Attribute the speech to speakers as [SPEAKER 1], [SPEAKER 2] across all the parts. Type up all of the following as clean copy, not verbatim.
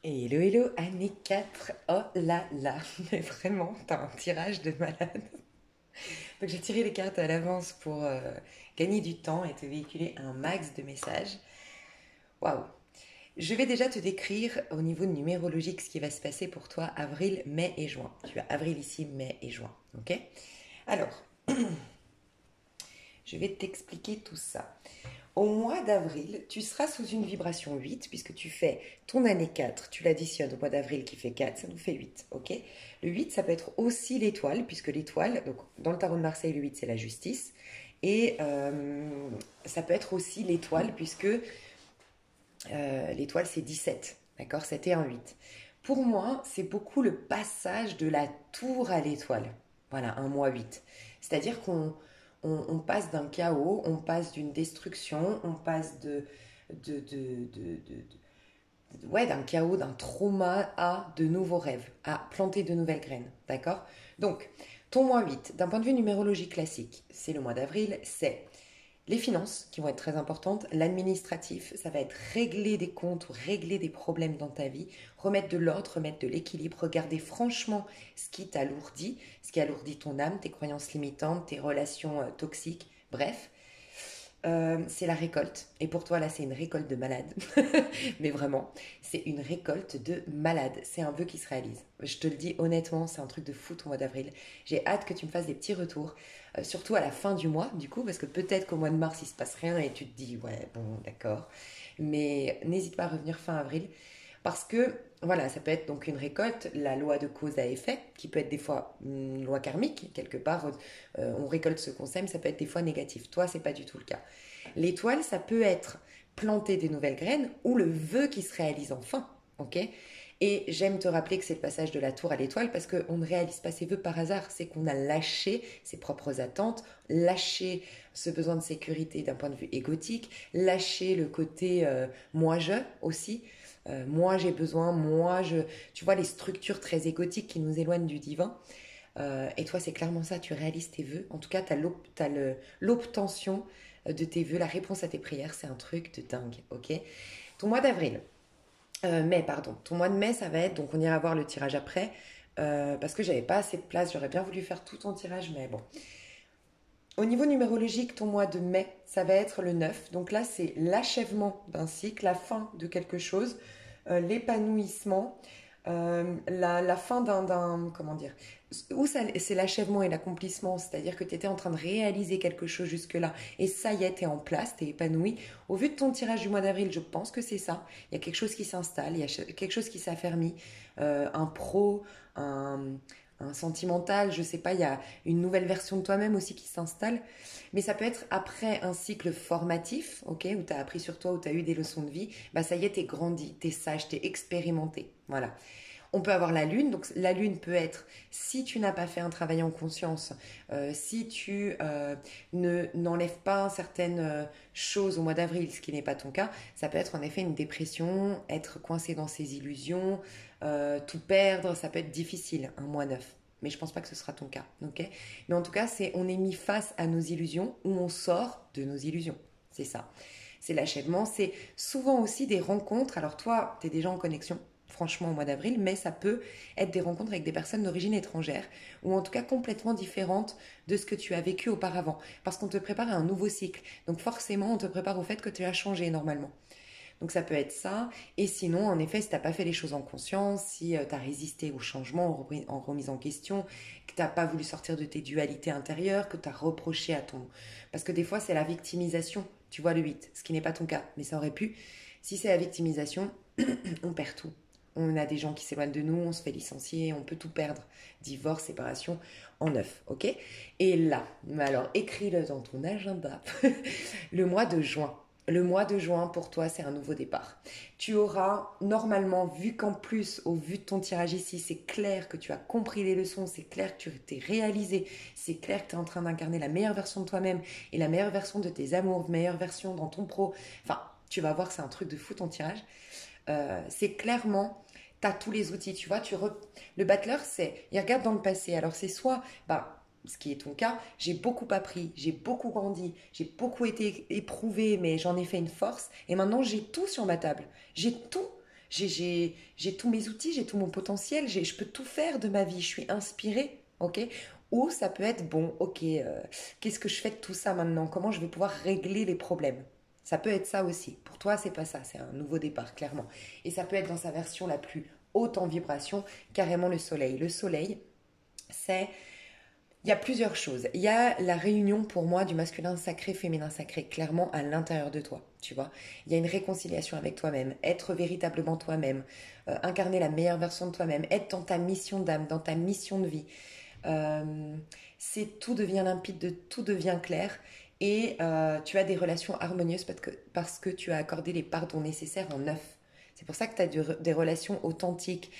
[SPEAKER 1] Hello, hello, année 4. Oh là là, mais vraiment, t'as un tirage de malade. Donc j'ai tiré les cartes à l'avance pour gagner du temps et te véhiculer un max de messages. Waouh. Je vais déjà te décrire au niveau numérologique ce qui va se passer pour toi avril, mai et juin. Tu as avril ici, mai et juin, ok? Alors, je vais t'expliquer tout ça. Au mois d'avril, tu seras sous une vibration 8 puisque tu fais ton année 4, tu l'additionnes au mois d'avril qui fait 4, ça nous fait 8, ok? Le 8, ça peut être aussi l'étoile, puisque l'étoile, donc dans le tarot de Marseille, le 8, c'est la justice. Et ça peut être aussi l'étoile, puisque l'étoile, c'est 17, d'accord? C'était un 8. Pour moi, c'est beaucoup le passage de la tour à l'étoile. Voilà, un mois 8. C'est-à-dire qu'on passe d'un chaos, on passe d'une destruction, on passe ouais, d'un chaos, d'un trauma à de nouveaux rêves, à planter de nouvelles graines. D'accord? Donc, ton mois 8, d'un point de vue numérologique classique, c'est le mois d'avril, c'est les finances qui vont être très importantes, l'administratif, ça va être régler des comptes ou régler des problèmes dans ta vie, remettre de l'ordre, remettre de l'équilibre, regarder franchement ce qui t'alourdit, ce qui alourdit ton âme, tes croyances limitantes, tes relations toxiques, bref. C'est la récolte. Et pour toi, là, c'est une récolte de malade. Mais vraiment, c'est une récolte de malade. C'est un vœu qui se réalise. Je te le dis honnêtement, c'est un truc de fou ton mois d'avril. J'ai hâte que tu me fasses des petits retours, surtout à la fin du mois, du coup, parce que peut-être qu'au mois de mars, il se passe rien et tu te dis, ouais, bon, d'accord. Mais n'hésite pas à revenir fin avril, parce que, voilà, ça peut être donc une récolte, la loi de cause à effet, qui peut être des fois une loi karmique, quelque part, on récolte ce qu'on sème, ça peut être des fois négatif. Toi, c'est pas du tout le cas. L'étoile, ça peut être planter des nouvelles graines ou le vœu qui se réalise enfin, ok? Et j'aime te rappeler que c'est le passage de la tour à l'étoile parce qu'on ne réalise pas ses vœux par hasard. C'est qu'on a lâché ses propres attentes, lâché ce besoin de sécurité d'un point de vue égotique, lâché le côté moi-je aussi. Moi j'ai besoin, moi je... Tu vois les structures très égotiques qui nous éloignent du divin. Et toi c'est clairement ça, tu réalises tes vœux. En tout cas, tu as l'obtention de tes vœux, la réponse à tes prières, c'est un truc de dingue, ok? Ton mois d'avril, mai, pardon. Ton mois de mai, ça va être, donc on ira voir le tirage après, parce que j'avais pas assez de place, j'aurais bien voulu faire tout ton tirage, mais bon. Au niveau numérologique, ton mois de mai, ça va être le 9. Donc là, c'est l'achèvement d'un cycle, la fin de quelque chose, l'épanouissement, la fin comment dire, où c'est l'achèvement et l'accomplissement, c'est-à-dire que tu étais en train de réaliser quelque chose jusque-là, et ça y est, tu es en place, tu es épanoui. Au vu de ton tirage du mois d'avril, je pense que c'est ça. Il y a quelque chose qui s'installe, il y a quelque chose qui s'affermit, un pro, un, un sentimental, je sais pas, il y a une nouvelle version de toi-même aussi qui s'installe. Mais ça peut être après un cycle formatif, ok, où tu as appris sur toi, où tu as eu des leçons de vie, bah ça y est, t'es grandi, t'es sage, t'es expérimenté. Voilà. On peut avoir la lune, donc la lune peut être, si tu n'as pas fait un travail en conscience, si tu n'enlèves pas certaines choses au mois d'avril, ce qui n'est pas ton cas, ça peut être en effet une dépression, être coincé dans ses illusions, tout perdre, ça peut être difficile, un mois neuf. Mais je pense pas que ce sera ton cas, ok? Mais en tout cas, on est mis face à nos illusions ou on sort de nos illusions. C'est ça. C'est l'achèvement. C'est souvent aussi des rencontres. Alors toi, tu es déjà en connexion, franchement, au mois d'avril, mais ça peut être des rencontres avec des personnes d'origine étrangère ou en tout cas complètement différentes de ce que tu as vécu auparavant. Parce qu'on te prépare à un nouveau cycle. Donc forcément, on te prépare au fait que tu as changé normalement. Donc ça peut être ça. Et sinon, en effet, si tu n'as pas fait les choses en conscience, si tu as résisté au changement, en remise en question, que tu n'as pas voulu sortir de tes dualités intérieures, que tu as reproché à ton... Parce que des fois, c'est la victimisation. Tu vois le 8, ce qui n'est pas ton cas, mais ça aurait pu. Si c'est la victimisation, on perd tout. On a des gens qui s'éloignent de nous, on se fait licencier, on peut tout perdre. Divorce, séparation, en neuf, ok? Et là, mais alors écris-le dans ton agenda, le mois de juin. Le mois de juin, pour toi, c'est un nouveau départ. Tu auras normalement, vu qu'en plus, au vu de ton tirage ici, c'est clair que tu as compris les leçons, c'est clair que tu t'es réalisé, c'est clair que tu es en train d'incarner la meilleure version de toi-même et la meilleure version de tes amours, meilleure version dans ton pro. Enfin, tu vas voir, c'est un truc de fou ton tirage. C'est clairement, tu as tous les outils, tu vois. Le battleur, il regarde dans le passé. Alors, c'est soit, bah, ce qui est ton cas, j'ai beaucoup appris, j'ai beaucoup grandi, j'ai beaucoup été éprouvé, mais j'en ai fait une force. Et maintenant, j'ai tout sur ma table. J'ai tout. j'ai tous mes outils, j'ai tout mon potentiel, je peux tout faire de ma vie, je suis inspirée, ok? Ou ça peut être, bon, ok, qu'est-ce que je fais de tout ça maintenant? Comment je vais pouvoir régler les problèmes? Ça peut être ça aussi. Pour toi, c'est pas ça, c'est un nouveau départ, clairement. Et ça peut être dans sa version la plus haute en vibration, carrément le soleil. Le soleil, c'est il y a plusieurs choses. Il y a la réunion pour moi du masculin sacré, féminin sacré, clairement à l'intérieur de toi, tu vois. Il y a une réconciliation avec toi-même, être véritablement toi-même, incarner la meilleure version de toi-même, être dans ta mission d'âme, dans ta mission de vie. Euh, c'est tout devient limpide, tout devient clair et tu as des relations harmonieuses parce que tu as accordé les pardons nécessaires en neuf. C'est pour ça que tu as des relations authentiques,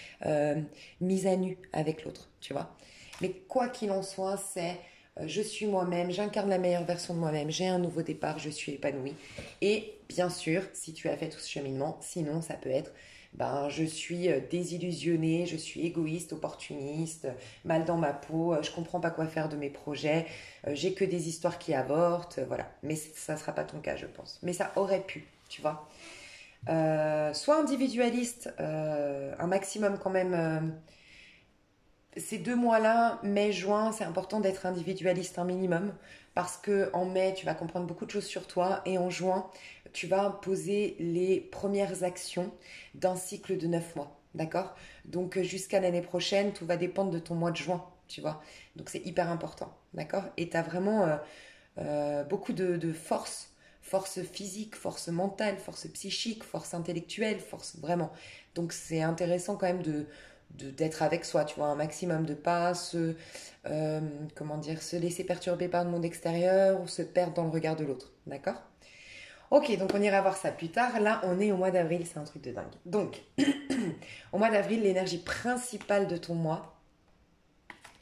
[SPEAKER 1] mises à nu avec l'autre, tu vois. Mais quoi qu'il en soit, c'est je suis moi-même, j'incarne la meilleure version de moi-même, j'ai un nouveau départ, je suis épanouie. Et bien sûr, si tu as fait tout ce cheminement, sinon ça peut être ben, je suis désillusionnée, je suis égoïste, opportuniste, mal dans ma peau, je comprends pas quoi faire de mes projets, j'ai que des histoires qui avortent, voilà. Mais ça sera pas ton cas, je pense. Mais ça aurait pu, tu vois. Sois individualiste, un maximum quand même. Ces 2 mois-là, mai, juin, c'est important d'être individualiste un minimum parce que en mai, tu vas comprendre beaucoup de choses sur toi et en juin, tu vas poser les premières actions d'un cycle de 9 mois. D'accord? Donc jusqu'à l'année prochaine, tout va dépendre de ton mois de juin, tu vois. Donc c'est hyper important. D'accord? Et tu as vraiment beaucoup de force. Force physique, force mentale, force psychique, force intellectuelle, force vraiment. Donc c'est intéressant quand même d'être avec soi, tu vois, un maximum de pas comment dire, se laisser perturber par le monde extérieur ou se perdre dans le regard de l'autre, d'accord? Ok, donc on ira voir ça plus tard. Là, on est au mois d'avril, c'est un truc de dingue. Donc, au mois d'avril, l'énergie principale de ton mois,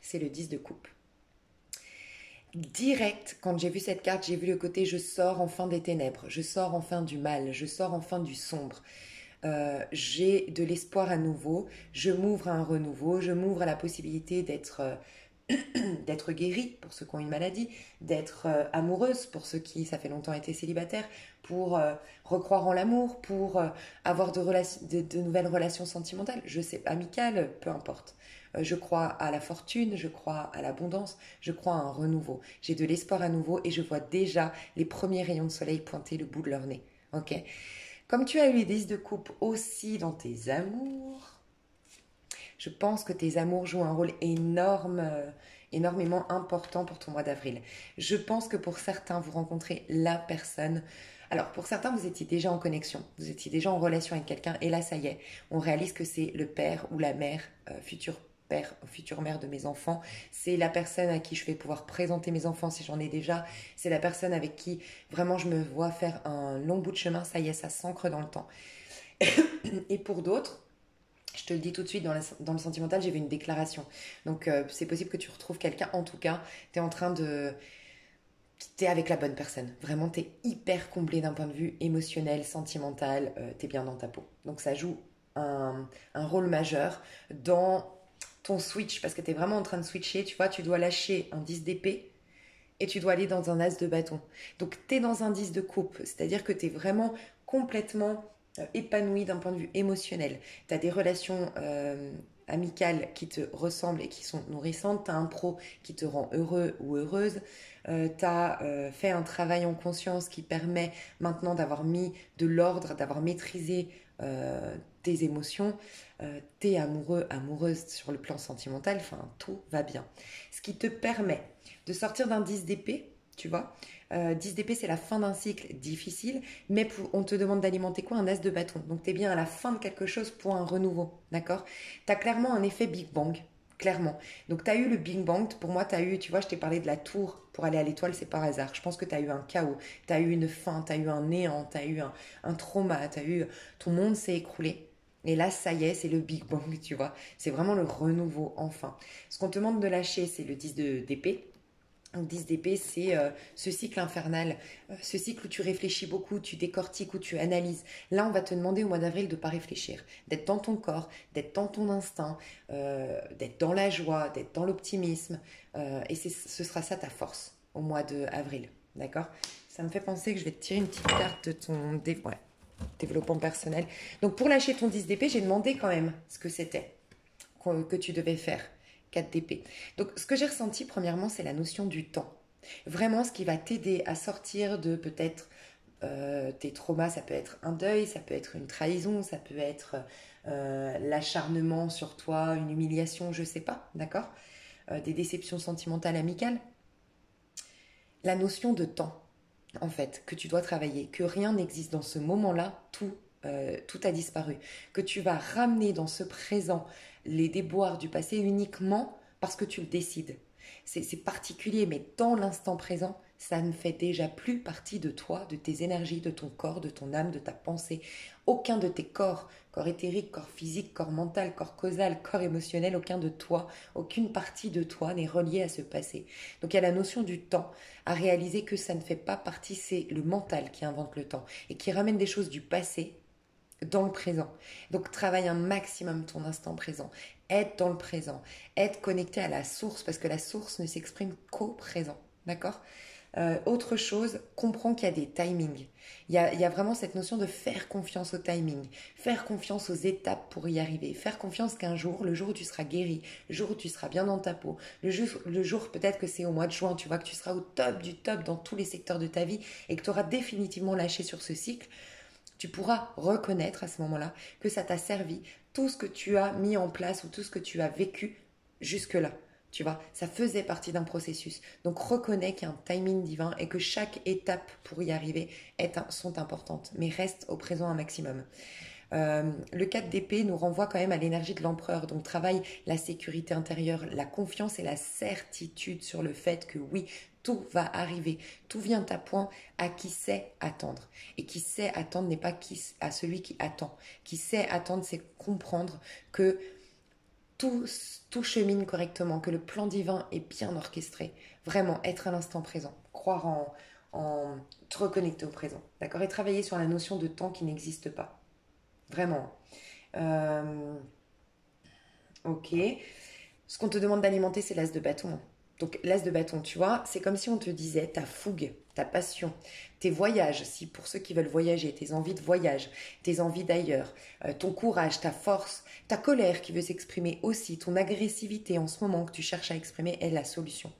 [SPEAKER 1] c'est le 10 de coupe. Direct, quand j'ai vu cette carte, j'ai vu le côté je sors enfin des ténèbres, je sors enfin du mal, je sors enfin du sombre. J'ai de l'espoir à nouveau, je m'ouvre à un renouveau, je m'ouvre à la possibilité d'être guérie pour ceux qui ont une maladie, d'être amoureuse pour ceux qui, ça fait longtemps, étaient célibataires, pour recroire en l'amour, pour avoir de nouvelles relations sentimentales, je sais, amicales, peu importe. Je crois à la fortune, je crois à l'abondance, je crois à un renouveau. J'ai de l'espoir à nouveau et je vois déjà les premiers rayons de soleil pointer le bout de leur nez. Ok? Comme tu as eu les 10 de coupe aussi dans tes amours, je pense que tes amours jouent un rôle énormément important pour ton mois d'avril. Je pense que pour certains, vous rencontrez la personne. Alors, pour certains, vous étiez déjà en connexion, vous étiez déjà en relation avec quelqu'un, et là, ça y est, on réalise que c'est le père ou la mère, futur père, future mère de mes enfants. C'est la personne à qui je vais pouvoir présenter mes enfants si j'en ai déjà. C'est la personne avec qui vraiment je me vois faire un long bout de chemin. Ça y est, ça s'ancre dans le temps. Et pour d'autres, je te le dis tout de suite, dans le sentimental, j'ai vu une déclaration. Donc, c'est possible que tu retrouves quelqu'un. En tout cas, tu es en train de... T'es avec la bonne personne. Vraiment, t'es hyper comblé d'un point de vue émotionnel, sentimental. T'es bien dans ta peau. Donc, ça joue un rôle majeur dans ton switch. Parce que t'es vraiment en train de switcher. Tu vois, tu dois lâcher un 10 d'épée et tu dois aller dans un as de bâton. Donc, t'es dans un 10 de coupe. C'est-à-dire que t'es vraiment complètement épanoui d'un point de vue émotionnel. Tu as des relations amicales qui te ressemblent et qui sont nourrissantes. Tu as un pro qui te rend heureux ou heureuse. Tu as fait un travail en conscience qui permet maintenant d'avoir mis de l'ordre, d'avoir maîtrisé tes émotions. Tu es amoureux, amoureuse sur le plan sentimental. Enfin, tout va bien. Ce qui te permet de sortir d'un 10 d'épée, tu vois. 10 d'épée, c'est la fin d'un cycle difficile, mais on te demande d'alimenter quoi? Un as de bâton. Donc, tu es bien à la fin de quelque chose pour un renouveau, d'accord? Tu as clairement un effet Big Bang, clairement. Donc, tu as eu le Big Bang. Pour moi, tu as eu, tu vois, je t'ai parlé de la tour pour aller à l'étoile, c'est par hasard. Je pense que tu as eu un chaos, tu as eu une fin, tu as eu un néant, tu as eu un trauma, ton monde s'est écroulé. Et là, ça y est, c'est le Big Bang, tu vois. C'est vraiment le renouveau, enfin. Ce qu'on te demande de lâcher, c'est le 10 d'épée. Donc 10 d'épée, c'est ce cycle infernal, ce cycle où tu réfléchis beaucoup, tu décortiques, où tu analyses. Là, on va te demander au mois d'avril de ne pas réfléchir, d'être dans ton corps, d'être dans ton instinct, d'être dans la joie, d'être dans l'optimisme. Et ce sera ça ta force au mois d'avril. D'accord? Ça me fait penser que je vais te tirer une petite carte de ton... Ouais. développement personnel. Donc pour lâcher ton 10 d'épée, j'ai demandé quand même ce que c'était que tu devais faire. 4 d'épée. Donc ce que j'ai ressenti premièrement, c'est la notion du temps. Vraiment ce qui va t'aider à sortir de peut-être tes traumas, ça peut être un deuil, ça peut être une trahison, ça peut être l'acharnement sur toi, une humiliation, je sais pas, d'accord. Des déceptions sentimentales, amicales. La notion de temps, en fait, que tu dois travailler, que rien n'existe dans ce moment-là, tout a disparu, que tu vas ramener dans ce présent les déboires du passé uniquement parce que tu le décides. C'est particulier, mais dans l'instant présent, ça ne fait déjà plus partie de toi, de tes énergies, de ton corps, de ton âme, de ta pensée. Aucun de tes corps, corps éthérique, corps physique, corps mental, corps causal, corps émotionnel, aucun de toi, aucune partie de toi n'est reliée à ce passé. Donc il y a la notion du temps, à réaliser que ça ne fait pas partie, c'est le mental qui invente le temps et qui ramène des choses du passé dans le présent. Donc travaille un maximum ton instant présent. Être dans le présent. Être connecté à la source parce que la source ne s'exprime qu'au présent. D'accord. Autre chose, comprends qu'il y a des timings. Il y a vraiment cette notion de faire confiance au timing, faire confiance aux étapes pour y arriver, faire confiance qu'un jour, le jour où tu seras guéri, le jour où tu seras bien dans ta peau, le jour peut-être que c'est au mois de juin, tu vois que tu seras au top du top dans tous les secteurs de ta vie et que tu auras définitivement lâché sur ce cycle, tu pourras reconnaître à ce moment-là que ça t'a servi, tout ce que tu as mis en place ou tout ce que tu as vécu jusque-là. Tu vois, ça faisait partie d'un processus. Donc reconnais qu'il y a un timing divin et que chaque étape pour y arriver sont importantes. Mais reste au présent un maximum. Le 4 d'épée nous renvoie quand même à l'énergie de l'empereur. Donc travaille la sécurité intérieure, la confiance et la certitude sur le fait que oui, tout va arriver. Tout vient à point à qui sait attendre. Et qui sait attendre n'est pas à celui qui attend. Qui sait attendre, c'est comprendre que tout chemine correctement, que le plan divin est bien orchestré. Vraiment, être à l'instant présent, croire en te reconnecter au présent, d'accord. Et travailler sur la notion de temps qui n'existe pas. Vraiment. Euh, ok. Ce qu'on te demande d'alimenter, c'est l'as de bâton. Donc l'as de bâton, tu vois, c'est comme si on te disait ta fougue, ta passion, tes voyages, si pour ceux qui veulent voyager, tes envies de voyage, tes envies d'ailleurs, ton courage, ta force, ta colère qui veut s'exprimer aussi, ton agressivité en ce moment que tu cherches à exprimer est la solution.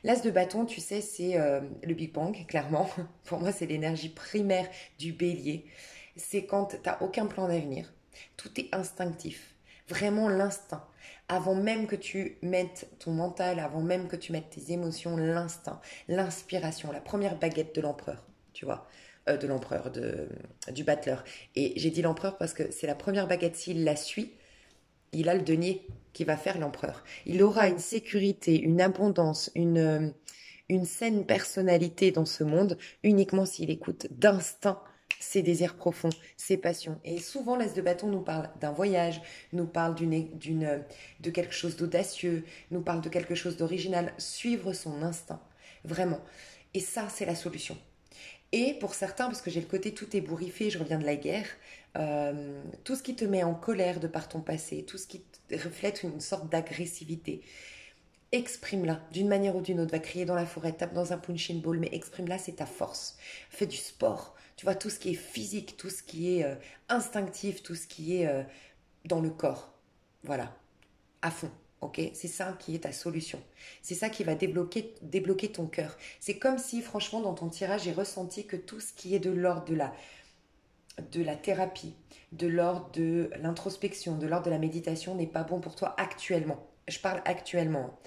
[SPEAKER 1] L'as de bâton, tu sais, c'est le Big Bang, clairement. Pour moi, c'est l'énergie primaire du bélier. C'est quand tu n'as aucun plan d'avenir. Tout est instinctif. Vraiment l'instinct. Avant même que tu mettes ton mental, avant même que tu mettes tes émotions, l'instinct, l'inspiration, la première baguette de l'empereur, tu vois, de l'empereur, du battleur. Et j'ai dit l'empereur parce que c'est la première baguette, s'il la suit, il a le denier qui va faire l'empereur. Il aura une sécurité, une abondance, une saine personnalité dans ce monde uniquement s'il écoute d'instinct ses désirs profonds, ses passions. Et souvent, l'as de bâton nous parle d'un voyage, nous parle de quelque chose d'audacieux, nous parle de quelque chose d'original. Suivre son instinct, vraiment. Et ça, c'est la solution. Et pour certains, parce que j'ai le côté tout ébouriffé, je reviens de la guerre, tout ce qui te met en colère de par ton passé, tout ce qui reflète une sorte d'agressivité, exprime-la d'une manière ou d'une autre. Va crier dans la forêt, tape dans un punching ball, mais exprime-la, c'est ta force. Fais du sport. Tu vois, tout ce qui est physique, tout ce qui est instinctif, tout ce qui est dans le corps. Voilà, à fond. Ok, c'est ça qui est ta solution. C'est ça qui va débloquer ton cœur. C'est comme si, franchement, dans ton tirage, j'ai ressenti que tout ce qui est de l'ordre de la thérapie, de l'ordre de l'introspection, de l'ordre de la méditation n'est pas bon pour toi actuellement. Je parle actuellement.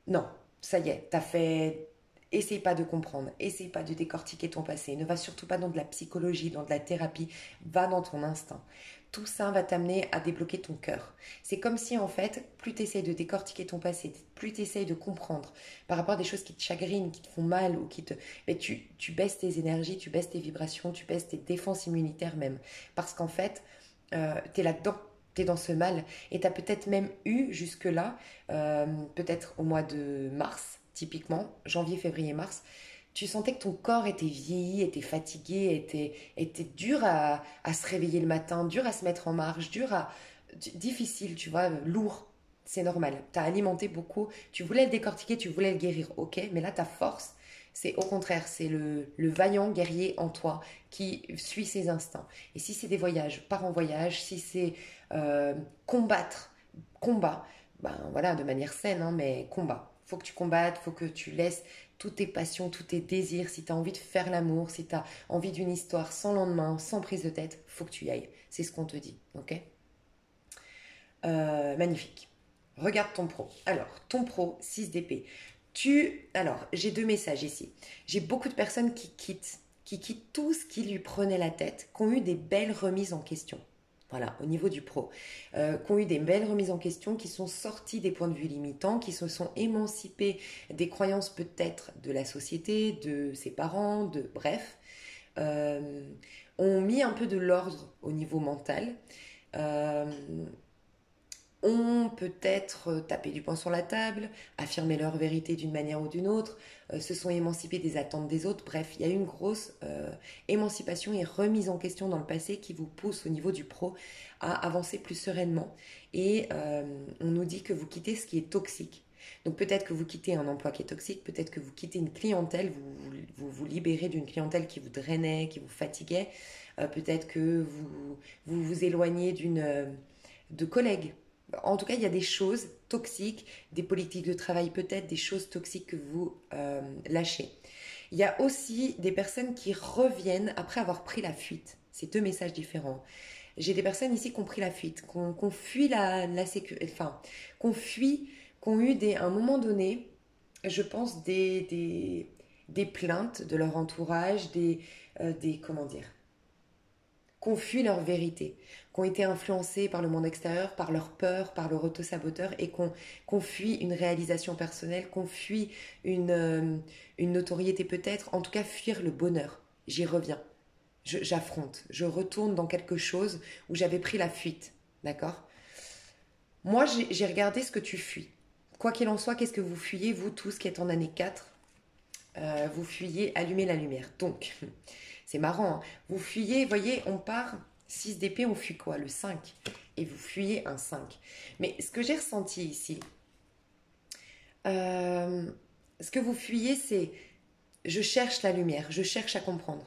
[SPEAKER 1] Non, ça y est, t'as fait. Essaye pas de comprendre, essaye pas de décortiquer ton passé. Ne va surtout pas dans de la psychologie, dans de la thérapie. Va dans ton instinct. Tout ça va t'amener à débloquer ton cœur. C'est comme si en fait, plus tu essayes de décortiquer ton passé, plus tu essayes de comprendre par rapport à des choses qui te chagrinent, qui te font mal ou qui te... Mais tu baisses tes énergies, tu baisses tes vibrations, tu baisses tes défenses immunitaires même. Parce qu'en fait, tu es là-dedans. Tu es dans ce mal. Et tu as peut-être même eu jusque-là, peut-être au mois de mars, typiquement, janvier, février, mars, tu sentais que ton corps était vieilli, était fatigué, était dur à se réveiller le matin, dur à se mettre en marche, difficile, tu vois, lourd. C'est normal. Tu as alimenté beaucoup. Tu voulais le décortiquer, tu voulais le guérir, ok. Mais là, ta force, C'est au contraire, c'est le vaillant guerrier en toi qui suit ses instincts. Et si c'est des voyages, pars en voyage. Si c'est euh, combattre, combat, ben voilà, de manière saine, hein, mais combat. Faut que tu combattes, faut que tu laisses toutes tes passions, tous tes désirs. Si tu as envie de faire l'amour, si tu as envie d'une histoire sans lendemain, sans prise de tête, faut que tu y ailles. C'est ce qu'on te dit, ok? Magnifique. Regarde ton pro. Alors, ton pro, 6 d'épée. Alors, j'ai deux messages ici. J'ai beaucoup de personnes qui quittent tout ce qui lui prenait la tête, qui ont eu des belles remises en question. Voilà, au niveau du pro. Qui ont eu des belles remises en question, qui sont sortis des points de vue limitants, qui se sont émancipés des croyances peut-être de la société, de ses parents, bref, euh, ont mis un peu de l'ordre au niveau mental. Euh, ont peut-être tapé du poing sur la table, affirmé leur vérité d'une manière ou d'une autre, se sont émancipés des attentes des autres. Bref, il y a eu une grosse émancipation et remise en question dans le passé qui vous pousse au niveau du pro à avancer plus sereinement. Et on nous dit que vous quittez ce qui est toxique. Donc peut-être que vous quittez un emploi qui est toxique, peut-être que vous quittez une clientèle, vous libérez d'une clientèle qui vous drainait, qui vous fatiguait, peut-être que vous éloignez de collègues. En tout cas, il y a des choses toxiques, des politiques de travail peut-être, des choses toxiques que vous lâchez. Il y a aussi des personnes qui reviennent après avoir pris la fuite. C'est deux messages différents. J'ai des personnes ici qui ont pris la fuite, qui ont fui la sécurité, enfin, qui ont fui, qui ont eu à un moment donné, je pense, des plaintes de leur entourage, comment dire, qui ont fui leur vérité, qui ont été influencés par le monde extérieur, par leur peur, par leur auto-saboteur et qui ont fui une réalisation personnelle, qui ont fui une notoriété peut-être, en tout cas fuir le bonheur. J'y reviens, j'affronte, je retourne dans quelque chose où j'avais pris la fuite, d'accord? Moi, j'ai regardé ce que tu fuis. Quoi qu'il en soit, qu'est-ce que vous fuyez, vous tous qui êtes en année 4? Vous fuyez allumer la lumière. Donc, c'est marrant, hein. Vous fuyez, voyez, on part 6 d'épée, on fuit quoi? Le 5. Et vous fuyez un 5. Mais ce que j'ai ressenti ici, euh, ce que vous fuyez, c'est je cherche la lumière, je cherche à comprendre.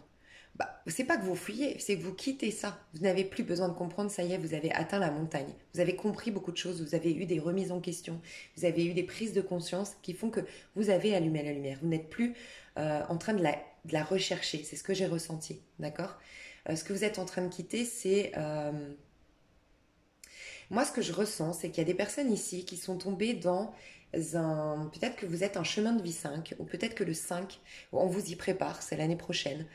[SPEAKER 1] Bah, c'est pas que vous fuyez, c'est que vous quittez ça. Vous n'avez plus besoin de comprendre, ça y est, vous avez atteint la montagne. Vous avez compris beaucoup de choses, vous avez eu des remises en question, vous avez eu des prises de conscience qui font que vous avez allumé la lumière. Vous n'êtes plus en train de la rechercher, c'est ce que j'ai ressenti, d'accord? Ce que vous êtes en train de quitter, c'est... Moi, ce que je ressens, c'est qu'il y a des personnes ici qui sont tombées dans un... Peut-être que vous êtes un chemin de vie 5, ou peut-être que le 5, on vous y prépare, c'est l'année prochaine.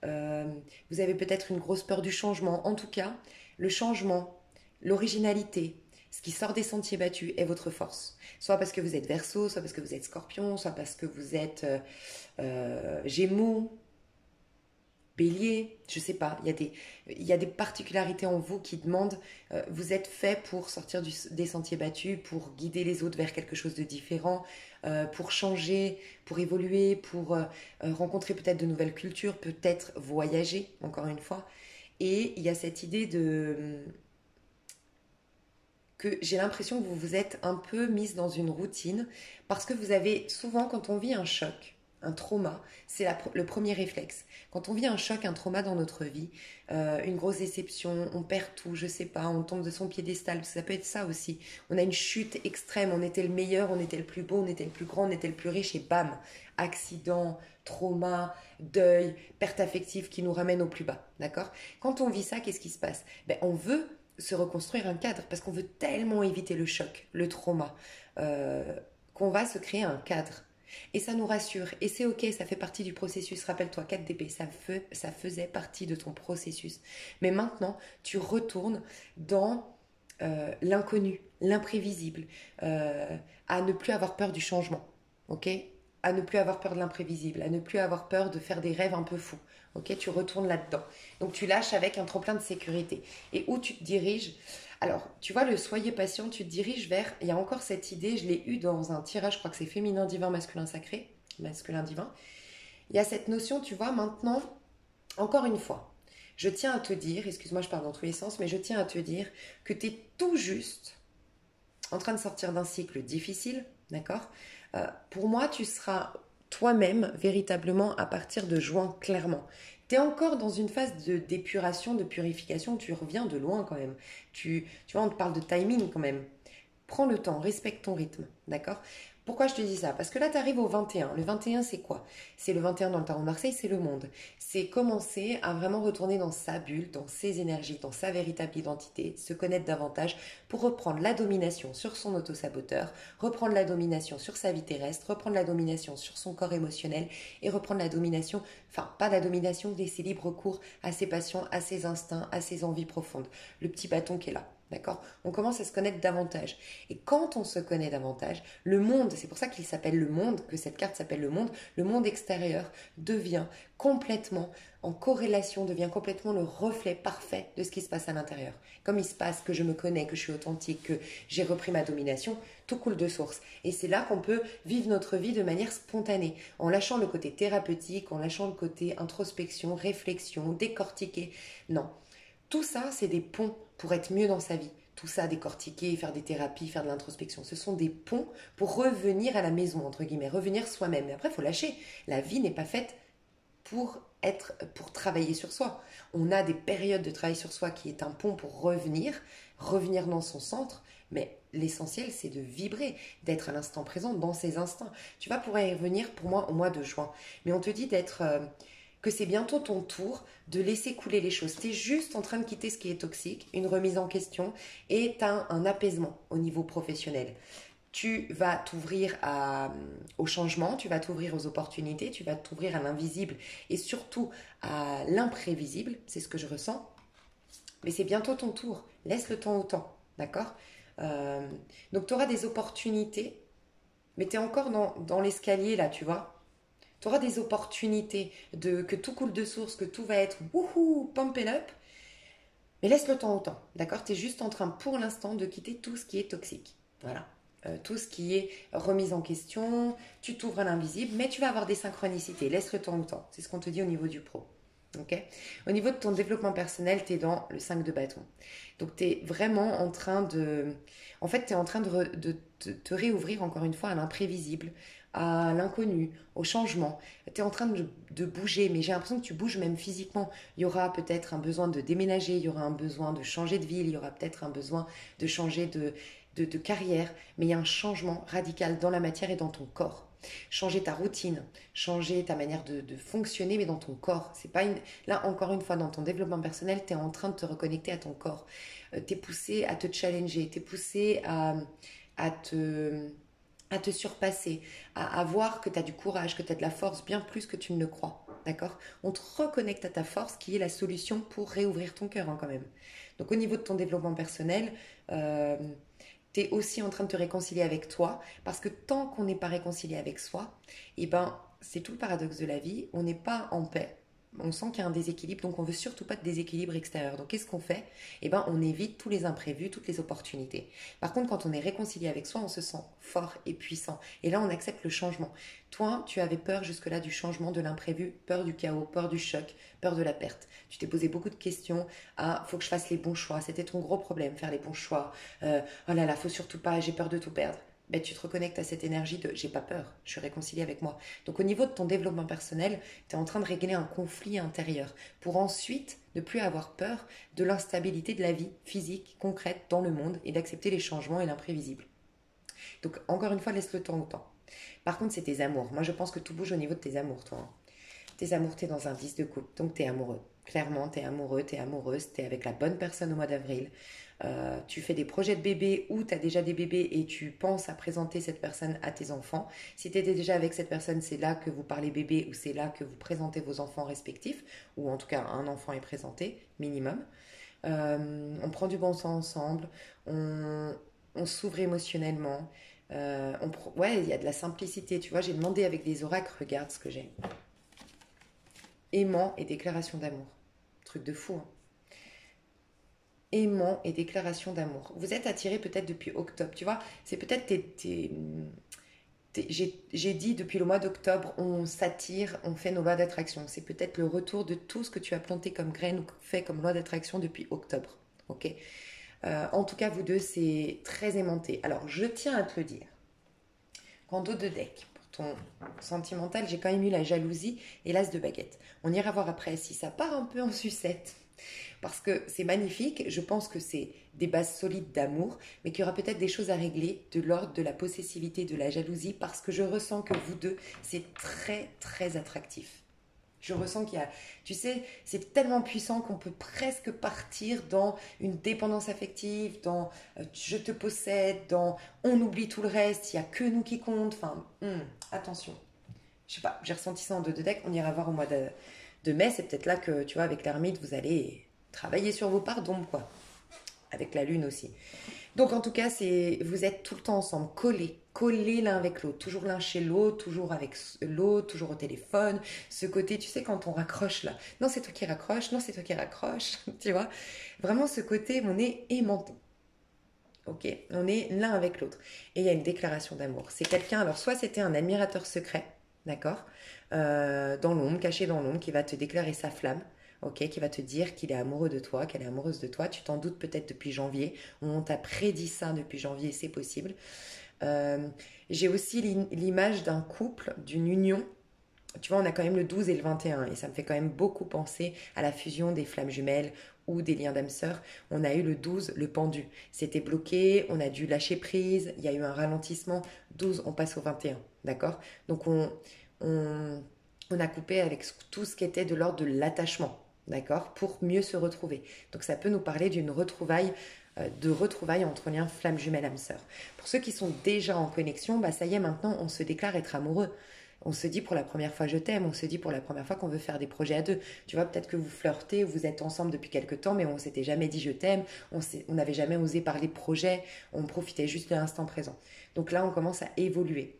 [SPEAKER 1] Euh, Vous avez peut-être une grosse peur du changement. En tout cas, le changement, l'originalité, ce qui sort des sentiers battus est votre force. Soit parce que vous êtes Verseau, soit parce que vous êtes Scorpion, soit parce que vous êtes Gémeaux, Bélier, je sais pas, il y a des particularités en vous qui demandent, vous êtes fait pour sortir des sentiers battus, pour guider les autres vers quelque chose de différent, pour changer, pour évoluer, pour rencontrer peut-être de nouvelles cultures, peut-être voyager, encore une fois. Et il y a cette idée que j'ai l'impression que vous vous êtes un peu mise dans une routine parce que vous avez souvent, quand on vit un choc, un trauma, c'est le premier réflexe. Quand on vit un choc, un trauma dans notre vie, une grosse déception, on perd tout, je sais pas, on tombe de son piédestal, ça peut être ça aussi. On a une chute extrême, on était le meilleur, on était le plus beau, on était le plus grand, on était le plus riche et bam, accident, trauma, deuil, perte affective qui nous ramène au plus bas, d'accord? Quand on vit ça, qu'est-ce qui se passe? Ben, on veut se reconstruire un cadre parce qu'on veut tellement éviter le choc, le trauma, euh, qu'on va se créer un cadre. Et ça nous rassure. Et c'est ok, ça fait partie du processus. Rappelle-toi, 4DP, ça faisait partie de ton processus. Mais maintenant, tu retournes dans l'inconnu, l'imprévisible, à ne plus avoir peur du changement. Ok? À ne plus avoir peur de l'imprévisible, à ne plus avoir peur de faire des rêves un peu fous. Ok? Tu retournes là-dedans. Donc tu lâches avec un trop-plein de sécurité. Et où tu te diriges? Alors, tu vois, le soyez patient, tu te diriges vers. Il y a encore cette idée, je l'ai eue dans un tirage, je crois que c'est féminin divin, masculin sacré, masculin divin. Il y a cette notion, tu vois, maintenant, encore une fois, je tiens à te dire, excuse-moi, je parle dans tous les sens, mais je tiens à te dire que tu es tout juste en train de sortir d'un cycle difficile, d'accord? Pour moi, toi-même véritablement à partir de juin, clairement. Tu es encore dans une phase d'épuration, de purification, tu reviens de loin quand même. Tu vois, on te parle de timing quand même. Prends le temps, respecte ton rythme, d'accord? Pourquoi je te dis ça? Parce que là, tu arrives au 21. Le 21, c'est quoi? C'est le 21 dans le tarot de Marseille, c'est le monde. C'est commencer à vraiment retourner dans sa bulle, dans ses énergies, dans sa véritable identité, se connaître davantage pour reprendre la domination sur son auto-saboteur, reprendre la domination sur sa vie terrestre, reprendre la domination sur son corps émotionnel et reprendre la domination, enfin, pas la domination, laisser libre cours à ses passions, à ses instincts, à ses envies profondes. Le petit bâton qui est là. D'accord? On commence à se connaître davantage. Et quand on se connaît davantage, le monde, c'est pour ça qu'il s'appelle le monde, que cette carte s'appelle le monde extérieur devient complètement en corrélation, devient complètement le reflet parfait de ce qui se passe à l'intérieur. Comme il se passe que je me connais, que je suis authentique, que j'ai repris ma domination, tout coule de source. Et c'est là qu'on peut vivre notre vie de manière spontanée, en lâchant le côté thérapeutique, en lâchant le côté introspection, réflexion, décortiquer. Non. Tout ça, c'est des ponts pour être mieux dans sa vie. Tout ça, décortiquer, faire des thérapies, faire de l'introspection. Ce sont des ponts pour revenir à la maison, entre guillemets, revenir soi-même. Mais après, il faut lâcher. La vie n'est pas faite pour travailler sur soi. On a des périodes de travail sur soi qui est un pont pour revenir dans son centre. Mais l'essentiel, c'est de vibrer, d'être à l'instant présent dans ses instincts. Tu vas pouvoir y revenir pour moi au mois de juin. Mais on te dit que c'est bientôt ton tour de laisser couler les choses. Tu es juste en train de quitter ce qui est toxique, une remise en question et tu as un apaisement au niveau professionnel. Tu vas t'ouvrir au changement, tu vas t'ouvrir aux opportunités, tu vas t'ouvrir à l'invisible et surtout à l'imprévisible, c'est ce que je ressens. Mais c'est bientôt ton tour, laisse le temps au temps, d'accord? Euh, donc tu auras des opportunités, mais tu es encore dans l'escalier là, tu vois? Tu auras des opportunités que tout coule de source, que tout va être wouhou, pump it up, mais laisse le temps au temps, d'accord? Tu es juste en train pour l'instant de quitter tout ce qui est toxique. Voilà. Tout ce qui est remise en question, tu t'ouvres à l'invisible, mais tu vas avoir des synchronicités. Laisse le temps au temps. C'est ce qu'on te dit au niveau du pro. Ok. Au niveau de ton développement personnel, tu es dans le 5 de bâton. Donc, tu es vraiment en train de. En fait, tu es en train de te réouvrir encore une fois à l'imprévisible, à l'inconnu, au changement. Tu es en train de bouger, mais j'ai l'impression que tu bouges même physiquement. Il y aura peut-être un besoin de déménager, il y aura un besoin de changer de ville, il y aura peut-être un besoin de changer de carrière, mais il y a un changement radical dans la matière et dans ton corps. Changer ta routine, changer ta manière de fonctionner, mais dans ton corps. C'est pas une... Là, encore une fois, dans ton développement personnel, tu es en train de te reconnecter à ton corps. Tu es poussé à te challenger, tu es poussé à te surpasser, à voir que tu as du courage, que tu as de la force, bien plus que tu ne le crois. D'accord? On te reconnecte à ta force qui est la solution pour réouvrir ton cœur hein, quand même. Donc au niveau de ton développement personnel, euh, tu es aussi en train de te réconcilier avec toi, parce que tant qu'on n'est pas réconcilié avec soi, eh ben, c'est tout le paradoxe de la vie, on n'est pas en paix. On sent qu'il y a un déséquilibre, donc on veut surtout pas de déséquilibre extérieur. Donc qu'est-ce qu'on fait? Eh ben, on évite tous les imprévus, toutes les opportunités. Par contre, quand on est réconcilié avec soi, on se sent fort et puissant. Et là, on accepte le changement. Toi, tu avais peur jusque-là du changement, de l'imprévu, peur du chaos, peur du choc, peur de la perte. Tu t'es posé beaucoup de questions. Ah, faut que je fasse les bons choix. C'était ton gros problème, faire les bons choix. Oh là là, faut surtout pas, j'ai peur de tout perdre. Ben, tu te reconnectes à cette énergie de j'ai pas peur, je suis réconciliée avec moi. Donc au niveau de ton développement personnel, tu es en train de régler un conflit intérieur pour ensuite ne plus avoir peur de l'instabilité de la vie physique, concrète dans le monde et d'accepter les changements et l'imprévisible. Donc encore une fois, laisse le temps au temps. Par contre, c'est tes amours. Moi, je pense que tout bouge au niveau de tes amours, toi. Hein. Tes amours, t'es dans un 10 de couple, donc t'es amoureux. Clairement, t'es amoureux, t'es amoureuse, t'es avec la bonne personne au mois d'avril. Tu fais des projets de bébé ou t'as déjà des bébés et tu penses à présenter cette personne à tes enfants. Si t'étais déjà avec cette personne, c'est là que vous parlez bébé ou c'est là que vous présentez vos enfants respectifs, ou en tout cas un enfant est présenté, minimum. On prend du bon sens ensemble, on s'ouvre émotionnellement. Ouais, il y a de la simplicité. Tu vois, j'ai demandé avec des oracles, regarde ce que j'ai. Aimant et déclaration d'amour. Truc de fou, hein. Aimant et déclaration d'amour. Vous êtes attirés peut-être depuis octobre, tu vois. C'est peut-être j'ai dit depuis le mois d'octobre, on s'attire, on fait nos lois d'attraction. C'est peut-être le retour de tout ce que tu as planté comme graine ou fait comme loi d'attraction depuis octobre. Ok. En tout cas, vous deux, c'est très aimanté. Alors, je tiens à te le dire. Rando de deck, pour ton sentimental, j'ai quand même eu la jalousie et l'as de baguette. On ira voir après si ça part un peu en sucette. Parce que c'est magnifique, je pense que c'est des bases solides d'amour, mais qu'il y aura peut-être des choses à régler de l'ordre de la possessivité, de la jalousie, parce que je ressens que vous deux, c'est très très attractif. Je ressens qu'il y a, tu sais, c'est tellement puissant qu'on peut presque partir dans une dépendance affective, dans je te possède, dans on oublie tout le reste, il n'y a que nous qui compte. Enfin, attention. Je sais pas, j'ai ressenti ça en deux de deck. On ira voir au mois de mai. C'est peut-être là que, tu vois, avec l'ermite, vous allez travailler sur vos parts d'ombre, quoi. Avec la lune aussi. Donc en tout cas, vous êtes tout le temps ensemble, collés l'un avec l'autre, toujours l'un chez l'autre, toujours avec l'autre, toujours au téléphone. Ce côté, tu sais, quand on raccroche là, non c'est toi qui raccroche, non c'est toi qui raccroche, tu vois. Vraiment ce côté, on est aimanté. Ok, on est l'un avec l'autre. Et il y a une déclaration d'amour. C'est quelqu'un, alors soit c'était un admirateur secret, d'accord, dans l'ombre, caché dans l'ombre, qui va te déclarer sa flamme, ok, qui va te dire qu'il est amoureux de toi, qu'elle est amoureuse de toi. Tu t'en doutes peut-être depuis janvier. On t'a prédit ça depuis janvier, c'est possible. Euh, j'ai aussi l'image d'un couple, d'une union. Tu vois, on a quand même le 12 et le 21 et ça me fait quand même beaucoup penser à la fusion des flammes jumelles ou des liens d'âme sœur. On a eu le 12, le pendu. C'était bloqué, on a dû lâcher prise, il y a eu un ralentissement. 12, on passe au 21, d'accord. Donc on, on a coupé avec tout ce qui était de l'ordre de l'attachement, d'accord, pour mieux se retrouver. Donc ça peut nous parler d'une retrouvaille, de retrouvailles entre liens flamme jumelle âme sœur. Pour ceux qui sont déjà en connexion, bah ça y est, maintenant on se déclare être amoureux. On se dit pour la première fois je t'aime, on se dit pour la première fois qu'on veut faire des projets à deux. Tu vois, peut-être que vous flirtez, vous êtes ensemble depuis quelques temps, mais on s'était jamais dit je t'aime, on n'avait jamais osé parler projet, on profitait juste de l'instant présent. Donc là, on commence à évoluer.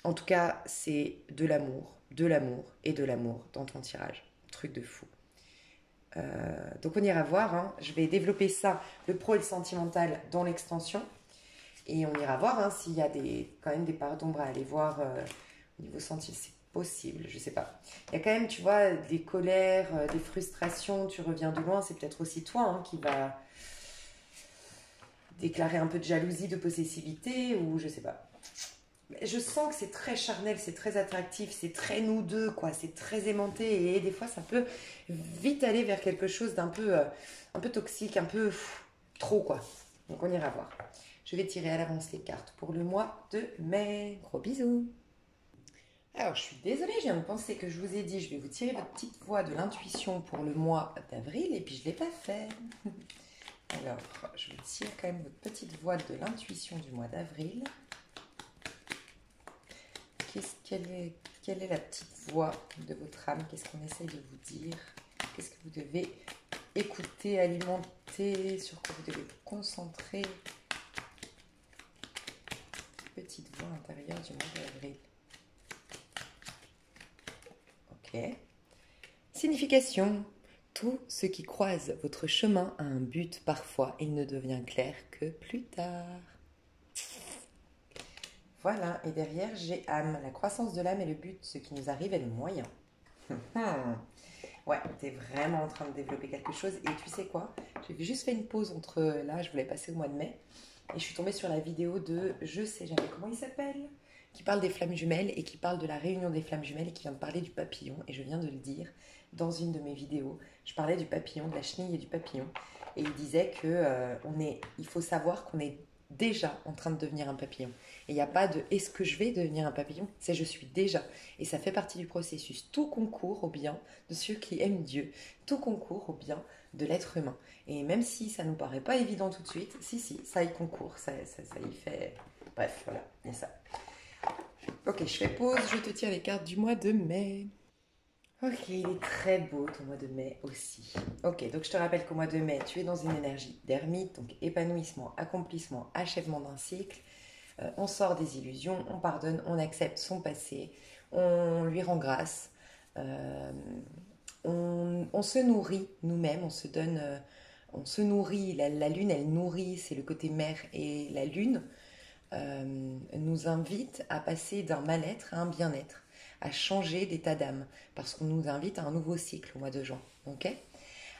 [SPEAKER 1] En tout cas, c'est de l'amour et de l'amour dans ton tirage. Truc de fou. Donc on ira voir, hein. Je vais développer ça, le pro et le sentimental dans l'extension. Et on ira voir hein, s'il y a quand même des parts d'ombre à aller voir au niveau senti, c'est possible, je sais pas. Il y a quand même, tu vois, des colères, des frustrations, tu reviens de loin, c'est peut-être aussi toi hein, qui va déclarer un peu de jalousie, de possessivité, ou je sais pas. Je sens que c'est très charnel, c'est très attractif, c'est très nous deux, quoi. C'est très aimanté et des fois ça peut vite aller vers quelque chose un peu toxique, un peu trop, quoi. Donc on ira voir. Je vais tirer à l'avance les cartes pour le mois de mai. Gros bisous. Alors je suis désolée, je viens de penser que je vous ai dit, je vais vous tirer votre petite voix de l'intuition pour le mois d'avril et puis je ne l'ai pas fait. Alors je vous tire quand même votre petite voix de l'intuition du mois d'avril. Quelle est la petite voix de votre âme? Qu'est-ce qu'on essaye de vous dire? Qu'est-ce que vous devez écouter, alimenter? Sur quoi vous devez vous concentrer? Petite voix intérieure du mois d'avril. Ok. Signification. Tout ce qui croise votre chemin a un but parfois. Il ne devient clair que plus tard. Voilà, et derrière, j'ai âme. La croissance de l'âme est le but, ce qui nous arrive est le moyen. Ouais, tu es vraiment en train de développer quelque chose. Et tu sais quoi? J'ai juste fait une pause entre là, je voulais passer au mois de mai. Et je suis tombée sur la vidéo de, je sais jamais comment il s'appelle, qui parle des flammes jumelles et qui parle de la réunion des flammes jumelles et qui vient de parler du papillon. Et je viens de le dire dans une de mes vidéos. Je parlais du papillon, de la chenille et du papillon. Et il disait que il faut savoir qu'on est déjà en train de devenir un papillon. Et il n'y a pas de est-ce que je vais devenir un papillon, c'est je suis déjà. Et ça fait partie du processus. Tout concourt au bien de ceux qui aiment Dieu. Tout concourt au bien de l'être humain. Et même si ça ne nous paraît pas évident tout de suite, si, ça y concourt, ça y fait... Bref, voilà, il y a ça. Ok, je fais pause, je te tire les cartes du mois de mai. Ok, il est très beau ton mois de mai aussi. Ok, donc je te rappelle qu'au mois de mai, tu es dans une énergie d'ermite, donc épanouissement, accomplissement, achèvement d'un cycle. On sort des illusions, on pardonne, on accepte son passé, on lui rend grâce. On se nourrit nous-mêmes, on se donne, on se nourrit. La lune, elle nourrit, c'est le côté mère. Et la lune nous invite à passer d'un mal-être à un bien-être, à changer d'état d'âme, parce qu'on nous invite à un nouveau cycle au mois de juin. Ok?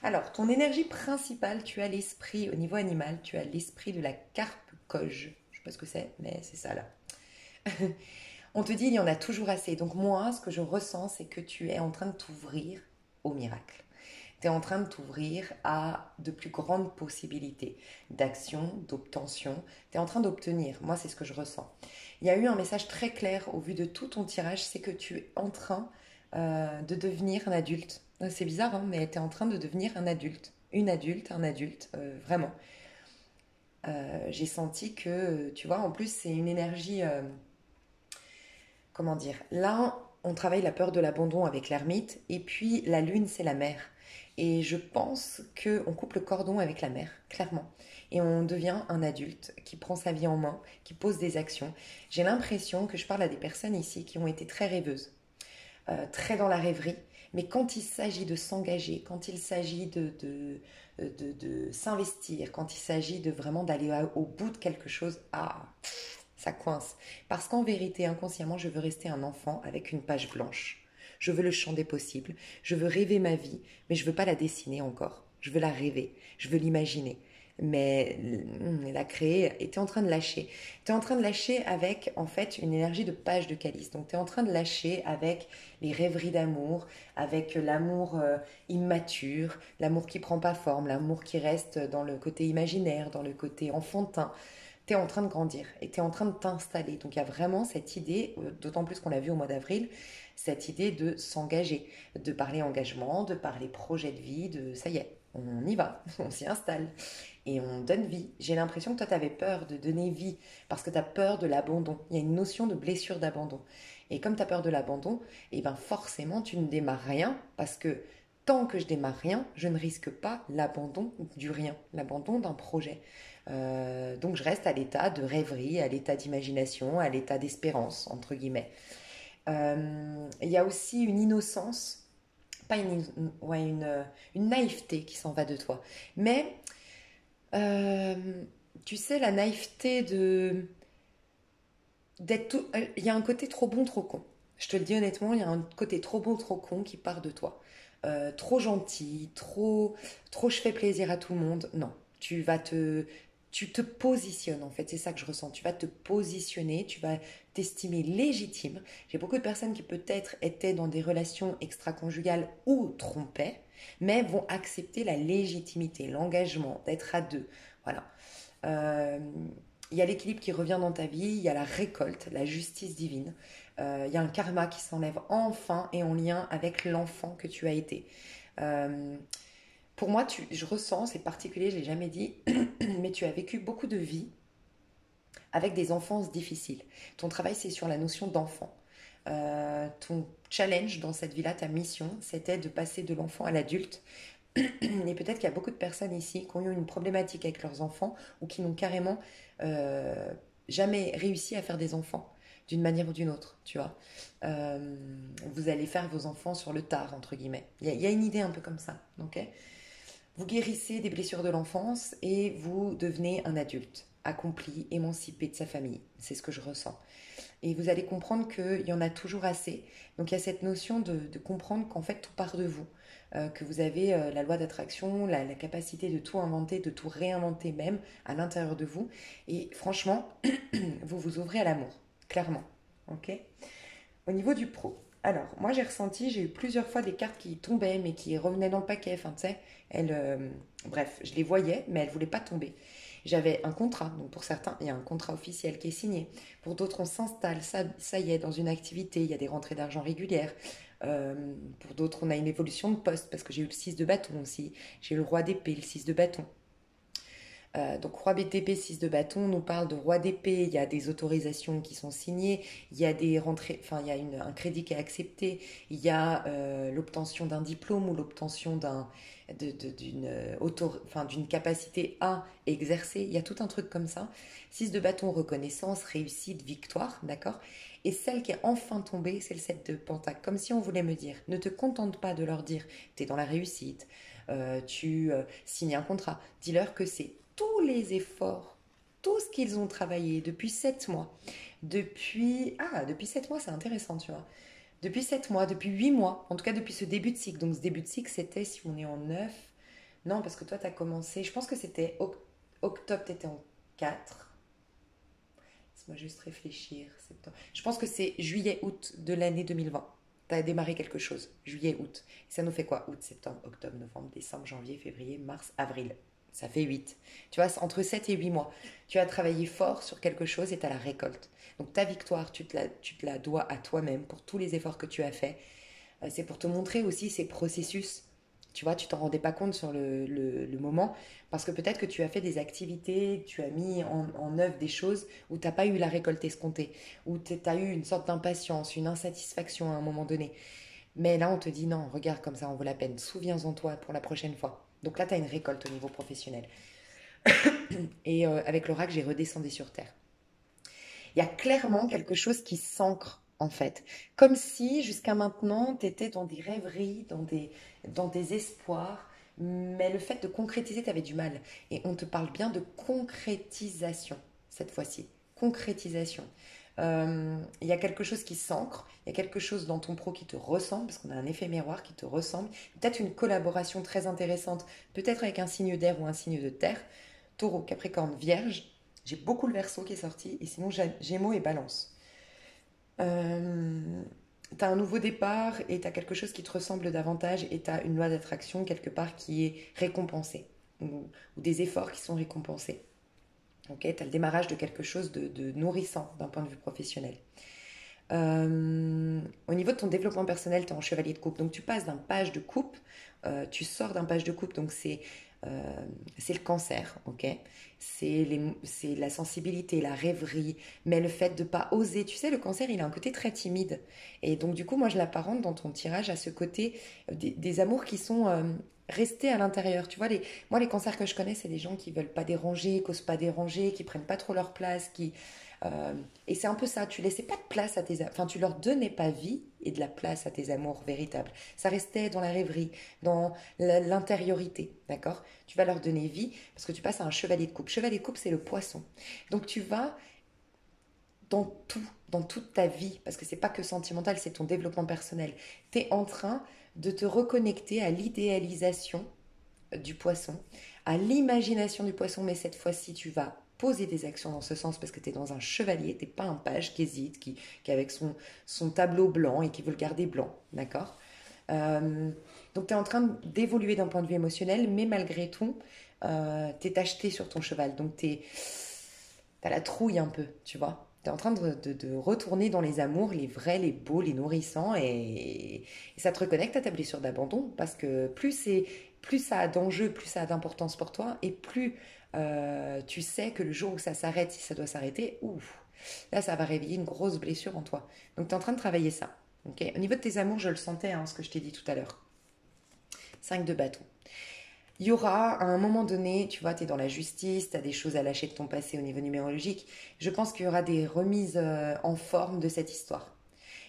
[SPEAKER 1] Alors, ton énergie principale, tu as l'esprit, au niveau animal, tu as l'esprit de la carpe coge. Je ne sais pas ce que c'est, mais c'est ça là. On te dit, il y en a toujours assez. Donc moi, ce que je ressens, c'est que tu es en train de t'ouvrir au miracle. Tu es en train de t'ouvrir à de plus grandes possibilités d'action, d'obtention. Tu es en train d'obtenir. Moi, c'est ce que je ressens. Il y a eu un message très clair au vu de tout ton tirage, c'est que tu es en train de devenir un adulte. C'est bizarre, hein, mais tu es en train de devenir un adulte. Une adulte, un adulte, vraiment. J'ai senti que, tu vois, en plus, c'est une énergie, comment dire, là, on travaille la peur de l'abandon avec l'ermite, et puis la lune, c'est la mer. Et je pense qu'on coupe le cordon avec la mer, clairement. Et on devient un adulte qui prend sa vie en main, qui pose des actions. J'ai l'impression que je parle à des personnes ici qui ont été très rêveuses, très dans la rêverie. Mais quand il s'agit de s'engager, quand il s'agit de s'investir, quand il s'agit de vraiment d'aller au bout de quelque chose, ah, ça coince. Parce qu'en vérité, inconsciemment, je veux rester un enfant avec une page blanche. Je veux le champ des possibles. Je veux rêver ma vie, mais je veux pas la dessiner encore. Je veux la rêver. Je veux l'imaginer. Mais la créer, et tu es en train de lâcher. Tu es en train de lâcher avec, en fait, une énergie de page de calice. Donc, tu es en train de lâcher avec les rêveries d'amour, avec l'amour immature, l'amour qui prend pas forme, l'amour qui reste dans le côté imaginaire, dans le côté enfantin. Tu es en train de grandir et tu es en train de t'installer. Donc il y a vraiment cette idée, d'autant plus qu'on l'a vu au mois d'avril, cette idée de s'engager, de parler engagement, de parler projet de vie, de ça y est, on y va, on s'y installe et on donne vie. J'ai l'impression que toi, tu avais peur de donner vie parce que tu as peur de l'abandon. Il y a une notion de blessure d'abandon. Et comme tu as peur de l'abandon, et ben forcément, tu ne démarres rien parce que tant que je démarre rien, je ne risque pas l'abandon du rien, l'abandon d'un projet. Donc je reste à l'état de rêverie, à l'état d'imagination, à l'état d'espérance, entre guillemets. Il y a aussi une innocence, pas ouais, une naïveté qui s'en va de toi. Mais euh, tu sais, la naïveté d'être tout... Il y a un côté trop bon, trop con. Je te le dis honnêtement, il y a un côté trop bon, trop con qui part de toi. Trop gentil, trop je fais plaisir à tout le monde. Non, tu te positionnes en fait, c'est ça que je ressens. Tu vas te positionner, tu vas t'estimer légitime. J'ai beaucoup de personnes qui peut-être étaient dans des relations extra-conjugales ou trompaient, mais vont accepter la légitimité, l'engagement, d'être à deux. Voilà. Euh, il y a l'équilibre qui revient dans ta vie, il y a la récolte, la justice divine, il y a un karma qui s'enlève enfin et en lien avec l'enfant que tu as été. Euh, pour moi, je ressens, c'est particulier, je ne l'ai jamais dit, mais tu as vécu beaucoup de vie avec des enfances difficiles. Ton travail, c'est sur la notion d'enfant. Ton challenge dans cette vie-là, ta mission, c'était de passer de l'enfant à l'adulte. Et peut-être qu'il y a beaucoup de personnes ici qui ont eu une problématique avec leurs enfants ou qui n'ont carrément euh, jamais réussi à faire des enfants d'une manière ou d'une autre, tu vois. Euh, vous allez faire vos enfants sur le tard, entre guillemets. Il y a une idée un peu comme ça, ok. Vous guérissez des blessures de l'enfance et vous devenez un adulte, accompli, émancipé de sa famille. C'est ce que je ressens. Et vous allez comprendre qu'il y en a toujours assez. Donc il y a cette notion de comprendre qu'en fait tout part de vous, que vous avez la loi d'attraction, la capacité de tout inventer, de tout réinventer même à l'intérieur de vous. Et franchement, vous vous ouvrez à l'amour, clairement. Ok. Au niveau du pro. Alors, moi j'ai eu plusieurs fois des cartes qui tombaient mais qui revenaient dans le paquet. Enfin, tu sais, bref, je les voyais mais elles ne voulaient pas tomber. J'avais un contrat, donc pour certains, il y a un contrat officiel qui est signé. Pour d'autres, on s'installe, ça y est, dans une activité, il y a des rentrées d'argent régulières. Pour d'autres, on a une évolution de poste, parce que j'ai eu le 6 de bâton aussi. J'ai eu le roi d'épée, le 6 de bâton. Donc roi BTP 6 de bâton, on nous parle de roi d'épée, il y a des autorisations qui sont signées, il y a des rentrées, enfin il y a un crédit qui est accepté, il y a l'obtention d'un diplôme ou l'obtention d'une capacité à exercer, il y a tout un truc comme ça. 6 de bâton, reconnaissance, réussite, victoire, d'accord. Et celle qui est enfin tombée, c'est le 7 de pentacle, comme si on voulait me dire, ne te contente pas de leur dire, tu es dans la réussite, tu signes un contrat, dis-leur que c'est tous les efforts, tout ce qu'ils ont travaillé depuis 7 mois. Depuis 7 mois, c'est intéressant, tu vois. Depuis 7 mois, depuis 8 mois, en tout cas depuis ce début de cycle. Donc ce début de cycle, c'était, si on est en 9, non, parce que toi, tu as commencé, je pense que c'était octobre, tu étais en 4. Laisse-moi juste réfléchir. Septembre. Je pense que c'est juillet-août de l'année 2020. Tu as démarré quelque chose. Juillet-août. Ça nous fait quoi? Août, septembre, octobre, novembre, décembre, janvier, février, mars, avril. Ça fait 8. Tu vois, c'est entre 7 et 8 mois. Tu as travaillé fort sur quelque chose et tu as la récolte. Donc ta victoire, tu te la dois à toi-même pour tous les efforts que tu as faits. C'est pour te montrer aussi ces processus. Tu vois, tu t'en rendais pas compte sur le moment, parce que peut-être que tu as fait des activités, tu as mis en œuvre des choses où tu n'as pas eu la récolte escomptée, où tu as eu une sorte d'impatience, une insatisfaction à un moment donné. Mais là, on te dit non, regarde comme ça, en vaut la peine. Souviens-en toi pour la prochaine fois. Donc là, tu as une récolte au niveau professionnel. Et avec l'oracle, j'ai redescendu sur Terre. Il y a clairement quelque chose qui s'ancre, en fait. Comme si, jusqu'à maintenant, tu étais dans des rêveries, dans des espoirs, mais le fait de concrétiser, tu avais du mal. Et on te parle bien de concrétisation, cette fois-ci. Concrétisation. Il y a quelque chose qui s'ancre, il y a quelque chose dans ton pro qui te ressemble, parce qu'on a un effet miroir qui te ressemble. Peut-être une collaboration très intéressante, peut-être avec un signe d'air ou un signe de terre. Taureau, Capricorne, Vierge. J'ai beaucoup le Verseau qui est sorti, et sinon Gémeaux et Balance. Tu as un nouveau départ et tu as quelque chose qui te ressemble davantage et tu as une loi d'attraction quelque part qui est récompensée ou des efforts qui sont récompensés. Okay, tu as le démarrage de quelque chose de nourrissant d'un point de vue professionnel. Au niveau de ton développement personnel, tu es en chevalier de coupe. Donc tu passes d'un page de coupe, tu sors d'un page de coupe, donc c'est le cancer, ok? C'est la sensibilité, la rêverie, mais le fait de ne pas oser. Tu sais, le cancer, il a un côté très timide. Et donc, du coup, moi, je l'apparente dans ton tirage à ce côté des amours qui sont restés à l'intérieur. Tu vois, moi, les cancers que je connais, c'est des gens qui veulent pas déranger, qui n'osent pas déranger, qui prennent pas trop leur place, et c'est un peu ça, tu laissais pas de place à enfin tu leur donnais pas vie et de la place à tes amours véritables. Ça restait dans la rêverie, dans l'intériorité, d'accord? Tu vas leur donner vie parce que tu passes à un chevalier de coupe. Chevalier de coupe, c'est le poisson. Donc tu vas dans tout, dans toute ta vie, parce que c'est pas que sentimental, c'est ton développement personnel. Tu es en train de te reconnecter à l'idéalisation du poisson, à l'imagination du poisson, mais cette fois-ci, tu vas poser des actions dans ce sens parce que tu es dans un chevalier, tu n'es pas un page qui hésite, qui est avec son tableau blanc et qui veut le garder blanc, d'accord? Donc tu es en train d'évoluer d'un point de vue émotionnel, mais malgré tout, tu es acheté sur ton cheval, donc tu as la trouille un peu, tu vois? Tu es en train de retourner dans les amours, les vrais, les beaux, les nourrissants, et ça te reconnecte à ta blessure d'abandon, parce que plus ça a d'enjeux, plus ça a d'importance pour toi, et plus tu sais que le jour où ça s'arrête, si ça doit s'arrêter, ouf, là ça va réveiller une grosse blessure en toi. Donc tu es en train de travailler ça. Okay. Au niveau de tes amours, je le sentais, hein, ce que je t'ai dit tout à l'heure. 5 de bâton. Il y aura, à un moment donné, tu vois, tu es dans la justice, tu as des choses à lâcher de ton passé au niveau numérologique. Je pense qu'il y aura des remises en forme de cette histoire.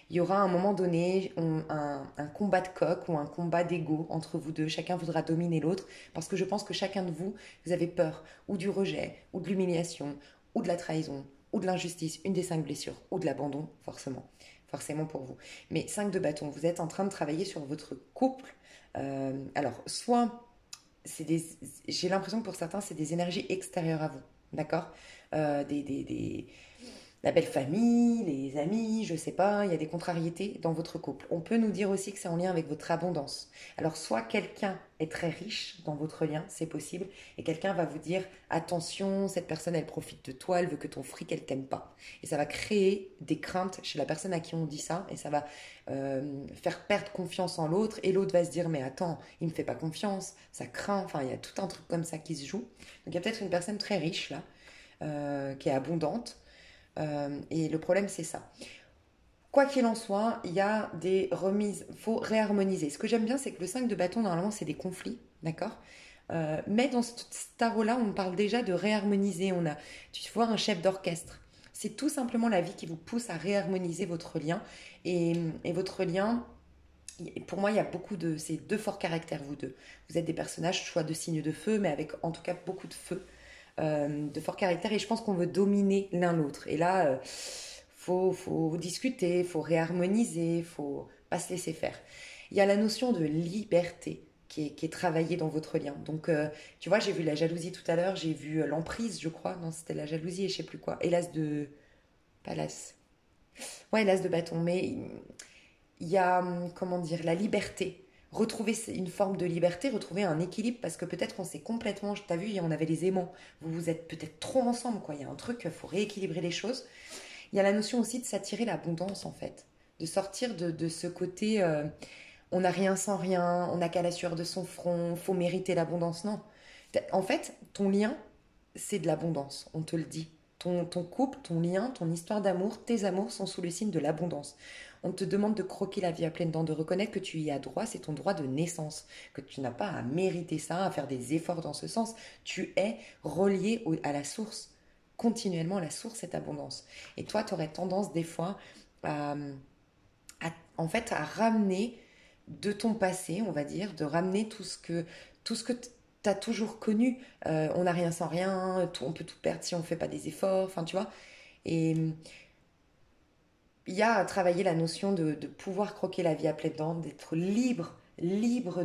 [SPEAKER 1] Il y aura à un moment donné un combat de coq ou un combat d'ego entre vous deux. Chacun voudra dominer l'autre parce que je pense que chacun de vous, vous avez peur ou du rejet, ou de l'humiliation, ou de la trahison, ou de l'injustice, une des 5 blessures, ou de l'abandon, forcément. Forcément pour vous. Mais 5 de bâton, vous êtes en train de travailler sur votre couple. Alors, soit j'ai l'impression que pour certains, c'est des énergies extérieures à vous, d'accord? Des la belle famille, les amis, je sais pas, il y a des contrariétés dans votre couple. On peut nous dire aussi que c'est en lien avec votre abondance. Alors, soit quelqu'un est très riche dans votre lien, c'est possible, et quelqu'un va vous dire attention, cette personne elle profite de toi, elle veut que ton fric, elle t'aime pas. Et ça va créer des craintes chez la personne à qui on dit ça, et ça va faire perdre confiance en l'autre, et l'autre va se dire mais attends, il me fait pas confiance, ça craint, enfin il y a tout un truc comme ça qui se joue. Donc il y a peut-être une personne très riche là, qui est abondante. Et le problème, c'est ça. Quoi qu'il en soit, il y a des remises, il faut réharmoniser. Ce que j'aime bien, c'est que le 5 de bâton, normalement, c'est des conflits, d'accord? Mais dans ce tarot-là, on parle déjà de réharmoniser. Tu vois, un chef d'orchestre. C'est tout simplement la vie qui vous pousse à réharmoniser votre lien. Et votre lien, pour moi, il y a beaucoup de... C'est deux forts caractères, vous deux. Vous êtes des personnages, soit de signes de feu, mais avec en tout cas beaucoup de feu, de fort caractère, et je pense qu'on veut dominer l'un l'autre. Et là, faut discuter, faut réharmoniser, faut pas se laisser faire. Il y a la notion de liberté qui est travaillée dans votre lien. Donc, tu vois, j'ai vu la jalousie tout à l'heure, j'ai vu l'emprise, je crois. Non, c'était la jalousie et je sais plus quoi. Et pas l'as. Ouais, l'as de bâton, mais il y a, comment dire, la liberté. Retrouver une forme de liberté, retrouver un équilibre, parce que peut-être qu'on s'est complètement, t'as vu, on avait les aimants, vous vous êtes peut-être trop ensemble, quoi. Il y a un truc, il faut rééquilibrer les choses. Il y a la notion aussi de s'attirer l'abondance, en fait. De sortir de ce côté, on n'a rien sans rien, on n'a qu'à la sueur de son front, faut mériter l'abondance. Non. En fait, ton lien, c'est de l'abondance, on te le dit. Ton couple, ton lien, ton histoire d'amour, tes amours sont sous le signe de l'abondance. On te demande de croquer la vie à pleines dents, de reconnaître que tu y as droit, c'est ton droit de naissance, que tu n'as pas à mériter ça, à faire des efforts dans ce sens. Tu es relié à la source. Continuellement, la source, est abondance. Et toi, tu aurais tendance des fois à, en fait, à ramener de ton passé, on va dire, de ramener tout ce que tu as toujours connu. On n'a rien sans rien, on peut tout perdre si on ne fait pas des efforts, enfin, tu vois. Et il y a à travailler la notion de pouvoir croquer la vie à pleines dents, d'être libre, libre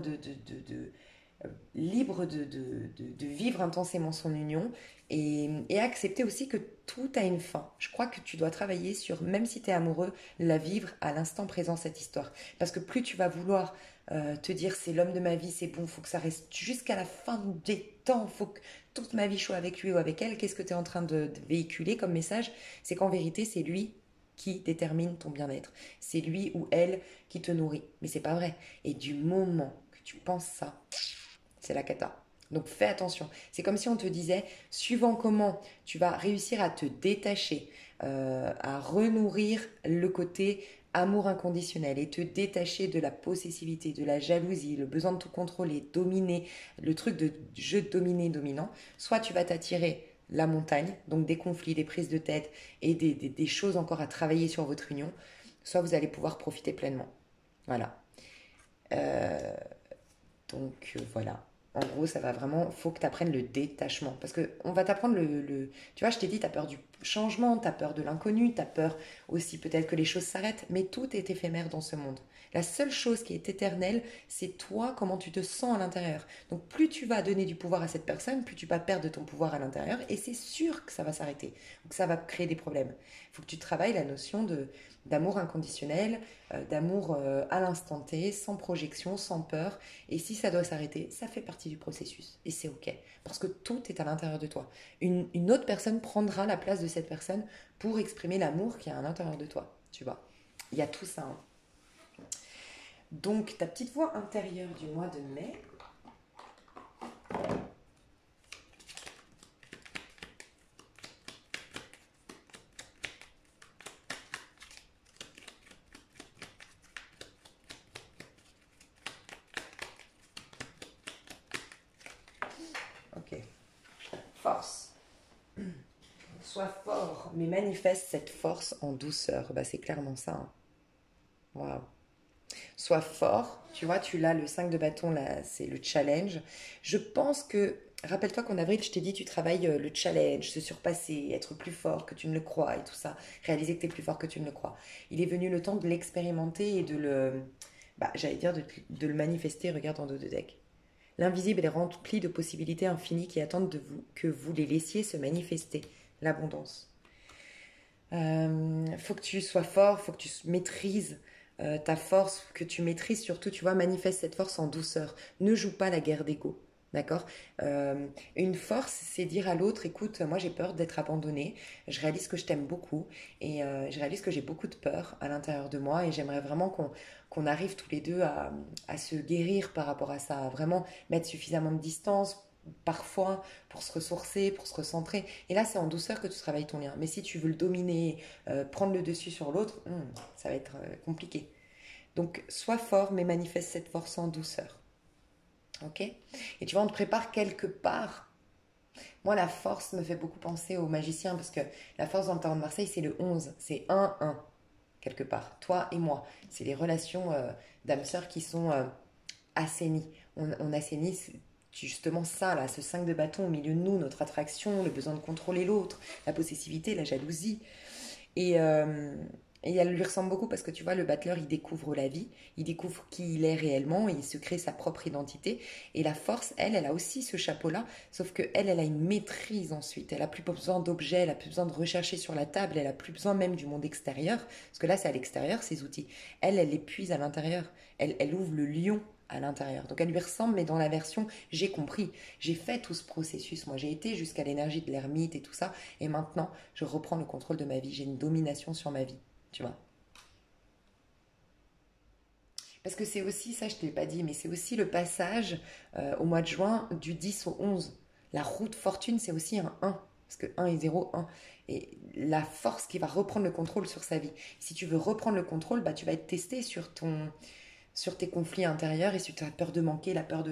[SPEAKER 1] libre de vivre intensément son union et accepter aussi que tout a une fin. Je crois que tu dois travailler sur, même si tu es amoureux, la vivre à l'instant présent, cette histoire. Parce que plus tu vas vouloir te dire c'est l'homme de ma vie, c'est bon, faut que ça reste jusqu'à la fin des temps, faut que toute ma vie je sois avec lui ou avec elle, qu'est-ce que tu es en train de véhiculer comme message? C'est qu'en vérité, c'est lui qui détermine ton bien-être. C'est lui ou elle qui te nourrit. Mais c'est pas vrai. Et du moment que tu penses ça, c'est la cata. Donc fais attention. C'est comme si on te disait, suivant comment tu vas réussir à te détacher, à renourrir le côté amour inconditionnel et te détacher de la possessivité, de la jalousie, le besoin de tout contrôler, dominer, le truc de jeu dominé-dominant, soit tu vas t'attirer la montagne, donc des conflits, des prises de tête et des choses encore à travailler sur votre union, soit vous allez pouvoir profiter pleinement. Voilà. Euh, voilà. En gros, ça va vraiment, faut que tu apprennes le détachement. Parce que on va t'apprendre Tu vois, je t'ai dit, tu as peur du changement, tu as peur de l'inconnu, tu as peur aussi peut-être que les choses s'arrêtent, mais tout est éphémère dans ce monde. La seule chose qui est éternelle, c'est toi, comment tu te sens à l'intérieur. Donc plus tu vas donner du pouvoir à cette personne, plus tu vas perdre de ton pouvoir à l'intérieur, et c'est sûr que ça va s'arrêter, ou que ça va créer des problèmes. Il faut que tu travailles la notion d'amour inconditionnel, d'amour à l'instant T, sans projection, sans peur. Et si ça doit s'arrêter, ça fait partie du processus. Et c'est OK. Parce que tout est à l'intérieur de toi. Une autre personne prendra la place de cette personne pour exprimer l'amour qui est à l'intérieur de toi. Tu vois. Il y a tout ça. Hein. Donc, ta petite voix intérieure du mois de mai. OK. Force. Sois fort, mais manifeste cette force en douceur. Bah, c'est clairement ça. Hein. Waouh. Sois fort, tu vois, tu l'as, le 5 de bâton, là, c'est le challenge. Je pense que, rappelle-toi qu'en avril, je t'ai dit, tu travailles le challenge, se surpasser, être plus fort que tu ne le crois et tout ça, réaliser que tu es plus fort que tu ne le crois. Il est venu le temps de l'expérimenter et j'allais dire, de le manifester, regarde en dos de deck. L'invisible est rempli de possibilités infinies qui attendent de vous, que vous les laissiez se manifester. L'abondance. Faut que tu sois fort, faut que tu maîtrises ta force, que tu maîtrises surtout, tu vois, manifeste cette force en douceur. Ne joue pas la guerre d'ego. D'accord. Une force, c'est dire à l'autre, écoute, moi j'ai peur d'être abandonnée, je réalise que je t'aime beaucoup et je réalise que j'ai beaucoup de peur à l'intérieur de moi et j'aimerais vraiment qu'on arrive tous les deux à se guérir par rapport à ça, à vraiment mettre suffisamment de distance parfois pour se ressourcer, pour se recentrer. Et là, c'est en douceur que tu travailles ton lien. Mais si tu veux le dominer, prendre le dessus sur l'autre, ça va être compliqué. Donc, sois fort, mais manifeste cette force en douceur. Ok. Et tu vois, on te prépare quelque part. Moi, la force me fait beaucoup penser aux magiciens parce que la force dans le tarot de Marseille, c'est le 11. C'est 1-1, quelque part. Toi et moi. C'est les relations d'âmes-sœurs qui sont assainies. On assainit justement ça, là, ce 5 de bâton au milieu de nous, notre attraction, le besoin de contrôler l'autre, la possessivité, la jalousie. Et Et elle lui ressemble beaucoup parce que tu vois, le battleur, il découvre la vie, il découvre qui il est réellement, il se crée sa propre identité. Et la force, elle a aussi ce chapeau-là, sauf que elle a une maîtrise ensuite. Elle a plus besoin d'objets, elle a plus besoin de rechercher sur la table, elle a plus besoin même du monde extérieur, parce que là, c'est à l'extérieur, ces outils. Elle les puise à l'intérieur. Elle ouvre le lion à l'intérieur. Donc elle lui ressemble, mais dans la version j'ai compris, j'ai fait tout ce processus. Moi, j'ai été jusqu'à l'énergie de l'ermite et tout ça, et maintenant, je reprends le contrôle de ma vie. J'ai une domination sur ma vie. Tu vois. Parce que c'est aussi, ça je ne t'ai pas dit, mais c'est aussi le passage au mois de juin du 10 au 11. La route fortune, c'est aussi un 1. Parce que 1 et 0, 1. Et la force qui va reprendre le contrôle sur sa vie. Si tu veux reprendre le contrôle, bah, tu vas être testé sur tes conflits intérieurs et si tu as peur de manquer, la peur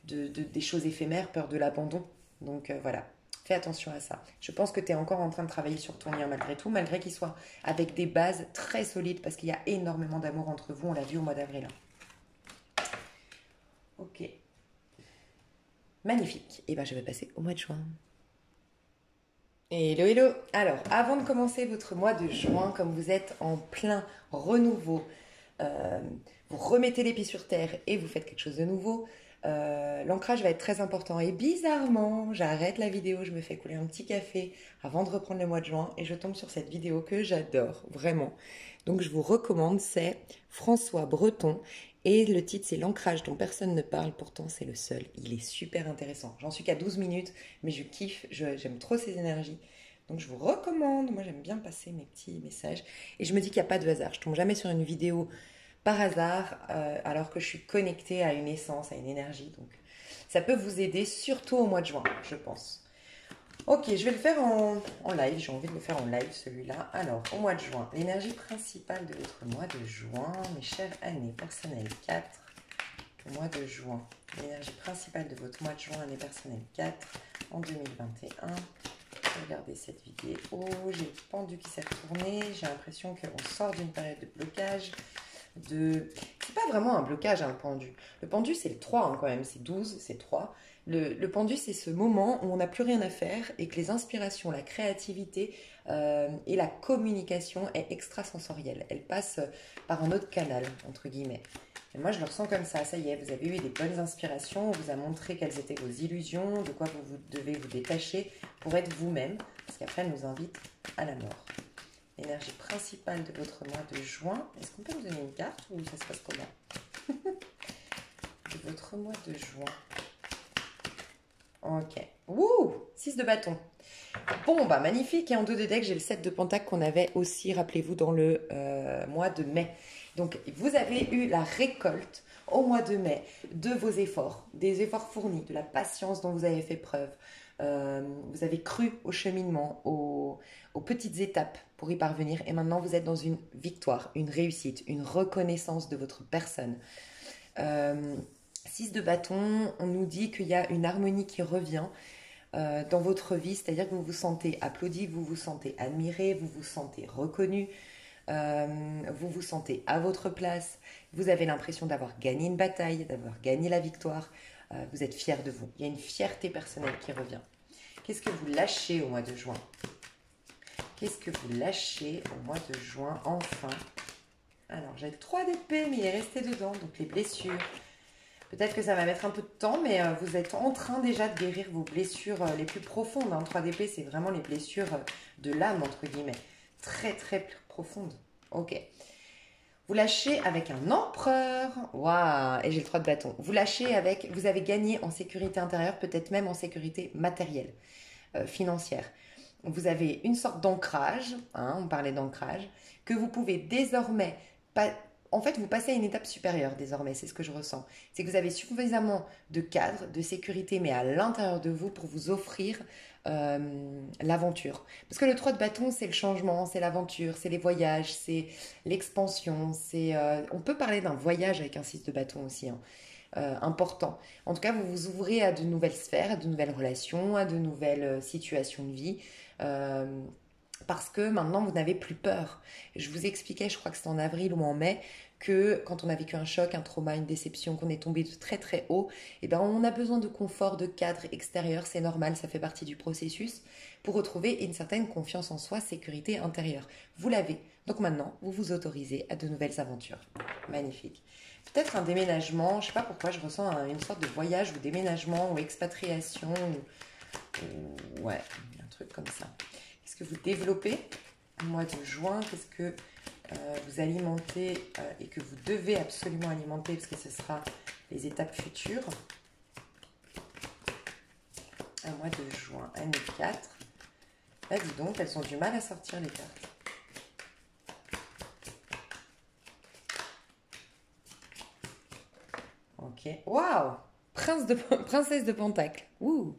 [SPEAKER 1] des choses éphémères, peur de l'abandon. Donc voilà. Fais attention à ça. Je pense que tu es encore en train de travailler sur ton lien malgré tout, malgré qu'il soit avec des bases très solides, parce qu'il y a énormément d'amour entre vous, on l'a vu au mois d'avril. Ok. Magnifique. Et bien je vais passer au mois de juin. Hello, hello. Alors, avant de commencer votre mois de juin, comme vous êtes en plein renouveau, euh, vous remettez les pieds sur terre et vous faites quelque chose de nouveau, l'ancrage va être très important. Et bizarrement, j'arrête la vidéo, je me fais couler un petit café avant de reprendre le mois de juin et je tombe sur cette vidéo que j'adore, vraiment. Donc je vous recommande, c'est François Breton et le titre c'est L'ancrage dont personne ne parle, pourtant c'est le seul. Il est super intéressant. J'en suis qu'à 12 minutes, mais je kiffe, j'aime trop ses énergies. Donc je vous recommande, moi j'aime bien passer mes petits messages. Et je me dis qu'il n'y a pas de hasard, je tombe jamais sur une vidéo par hasard, alors que je suis connectée à une essence, à une énergie. Donc, ça peut vous aider, surtout au mois de juin, je pense. Ok, je vais le faire en live. J'ai envie de le faire en live, celui-là. Alors, au mois de juin, l'énergie principale de votre mois de juin, mes chères années personnelles 4. Au mois de juin, l'énergie principale de votre mois de juin, année personnelle 4, en 2021. Regardez cette vidéo. J'ai le pendu qui s'est retourné. J'ai l'impression qu'on sort d'une période de blocage. C'est pas vraiment un blocage, hein, le pendu. Le pendu, c'est le 3 hein, quand même, c'est 12, c'est 3. Le pendu, c'est ce moment où on n'a plus rien à faire et que les inspirations, la créativité et la communication est extrasensorielle. Elle passe par un autre canal, entre guillemets. Et moi, je le ressens comme ça y est, vous avez eu des bonnes inspirations, on vous a montré quelles étaient vos illusions, de quoi vous devez vous détacher pour être vous-même, parce qu'après, elle nous invite à la mort. L'énergie principale de votre mois de juin. Est-ce qu'on peut me donner une carte ou ça se passe comment? De votre mois de juin. Ok. Ouh, 6 de bâton. Bon, bah magnifique. Et en 2 de deck, j'ai le 7 de pentacle qu'on avait aussi, rappelez-vous, dans le mois de mai. Donc, vous avez eu la récolte au mois de mai de vos efforts, des efforts fournis, de la patience dont vous avez fait preuve. Vous avez cru au cheminement, aux petites étapes pour y parvenir. Et maintenant, vous êtes dans une victoire, une réussite, une reconnaissance de votre personne. 6 de bâton, on nous dit qu'il y a une harmonie qui revient dans votre vie, c'est-à-dire que vous vous sentez applaudi, vous vous sentez admiré, vous vous sentez reconnu, vous vous sentez à votre place, vous avez l'impression d'avoir gagné une bataille, d'avoir gagné la victoire, vous êtes fier de vous. Il y a une fierté personnelle qui revient. Qu'est-ce que vous lâchez au mois de juin? Qu'est-ce que vous lâchez au mois de juin, enfin? Alors, j'ai le 3 d'épée, mais il est resté dedans, donc les blessures. Peut-être que ça va mettre un peu de temps, mais vous êtes en train déjà de guérir vos blessures les plus profondes. Hein. 3 d'épée, c'est vraiment les blessures de l'âme, entre guillemets. Très, très profondes. Ok. Vous lâchez avec un empereur. Waouh! Et j'ai le 3 de bâton. Vous lâchez avec... Vous avez gagné en sécurité intérieure, peut-être même en sécurité matérielle, financière. Vous avez une sorte d'ancrage, hein, on parlait d'ancrage, que vous pouvez désormais... En fait, vous passez à une étape supérieure désormais, c'est ce que je ressens. C'est que vous avez suffisamment de cadre, de sécurité, mais à l'intérieur de vous pour vous offrir l'aventure. Parce que le 3 de bâton, c'est le changement, c'est l'aventure, c'est les voyages, c'est l'expansion. On peut parler d'un voyage avec un 6 de bâton aussi, hein, important. En tout cas, vous vous ouvrez à de nouvelles sphères, à de nouvelles relations, à de nouvelles situations de vie. Parce que maintenant, vous n'avez plus peur. Je vous expliquais, je crois que c'était en avril ou en mai, que quand on a vécu un choc, un trauma, une déception, qu'on est tombé de très très haut, eh ben on a besoin de confort, de cadre extérieur, c'est normal, ça fait partie du processus, pour retrouver une certaine confiance en soi, sécurité intérieure. Vous l'avez. Donc maintenant, vous vous autorisez à de nouvelles aventures. Magnifique. Peut-être un déménagement, je ne sais pas pourquoi je ressens une sorte de voyage ou déménagement ou expatriation ouais, un truc comme ça. Qu'est-ce que vous développez au mois de juin? Qu'est-ce que vous alimentez et que vous devez absolument alimenter parce que ce sera les étapes futures? Un mois de juin, année 4. Là, dis donc, elles ont du mal à sortir les cartes. Ok. Waouh! Princesse de Pentacle. Ouh!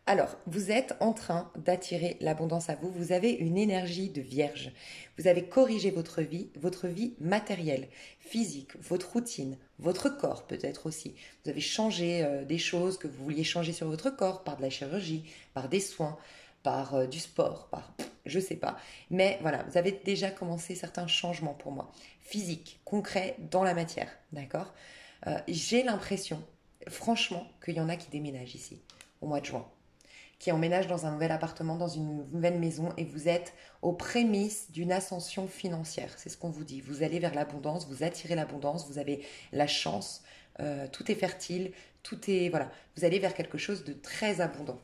[SPEAKER 1] Alors, vous êtes en train d'attirer l'abondance à vous. Vous avez une énergie de vierge. Vous avez corrigé votre vie matérielle, physique, votre routine, votre corps peut-être aussi. Vous avez changé des choses que vous vouliez changer sur votre corps par de la chirurgie, par des soins, par du sport, par je sais pas. Mais voilà, vous avez déjà commencé certains changements pour moi. Physique, concret, dans la matière. D'accord? J'ai l'impression, franchement, qu'il y en a qui déménagent ici, au mois de juin, qui emménagent dans un nouvel appartement, dans une nouvelle maison, et vous êtes aux prémices d'une ascension financière. C'est ce qu'on vous dit. Vous allez vers l'abondance, vous attirez l'abondance, vous avez la chance, tout est fertile, tout est... Voilà, vous allez vers quelque chose de très abondant.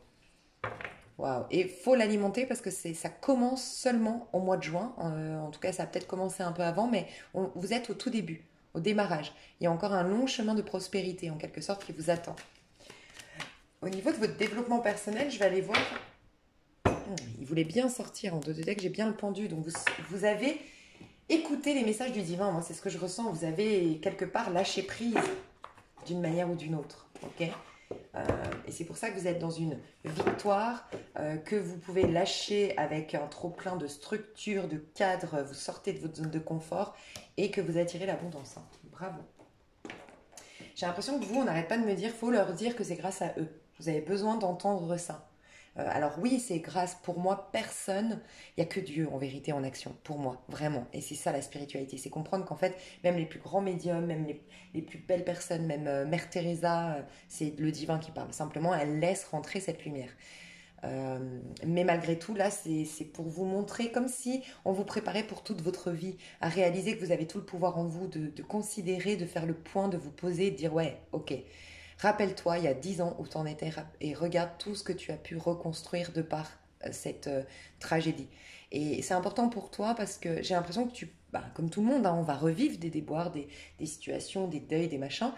[SPEAKER 1] Waouh. Et il faut l'alimenter parce que ça commence seulement au mois de juin. En tout cas, ça a peut-être commencé un peu avant, mais vous êtes au tout début, au démarrage. Il y a encore un long chemin de prospérité, en quelque sorte, qui vous attend. Au niveau de votre développement personnel, je vais aller voir. Il voulait bien sortir en 2 deck, j'ai bien le pendu. Donc vous avez écouté les messages du divin. Moi, c'est ce que je ressens. Vous avez quelque part lâché prise d'une manière ou d'une autre. Ok. Et c'est pour ça que vous êtes dans une victoire, que vous pouvez lâcher avec un trop-plein de structure, de cadre. Vous sortez de votre zone de confort et que vous attirez l'abondance. Hein. Bravo. J'ai l'impression que vous, on n'arrête pas de me dire, faut leur dire que c'est grâce à eux. Vous avez besoin d'entendre ça. Alors oui, c'est grâce pour moi, personne. Il n'y a que Dieu en vérité en action, pour moi, vraiment. Et c'est ça la spiritualité, c'est comprendre qu'en fait, même les plus grands médiums, même les plus belles personnes, même Mère Teresa, c'est le divin qui parle. Simplement, elle laisse rentrer cette lumière. Mais malgré tout, là, c'est pour vous montrer, comme si on vous préparait pour toute votre vie, à réaliser que vous avez tout le pouvoir en vous, de considérer, de faire le point, de vous poser, de dire ouais, ok. Rappelle-toi, il y a 10 ans où tu en étais et regarde tout ce que tu as pu reconstruire de par cette tragédie. Et c'est important pour toi parce que j'ai l'impression que comme tout le monde, hein, on va revivre des déboires, des situations, des deuils, des machins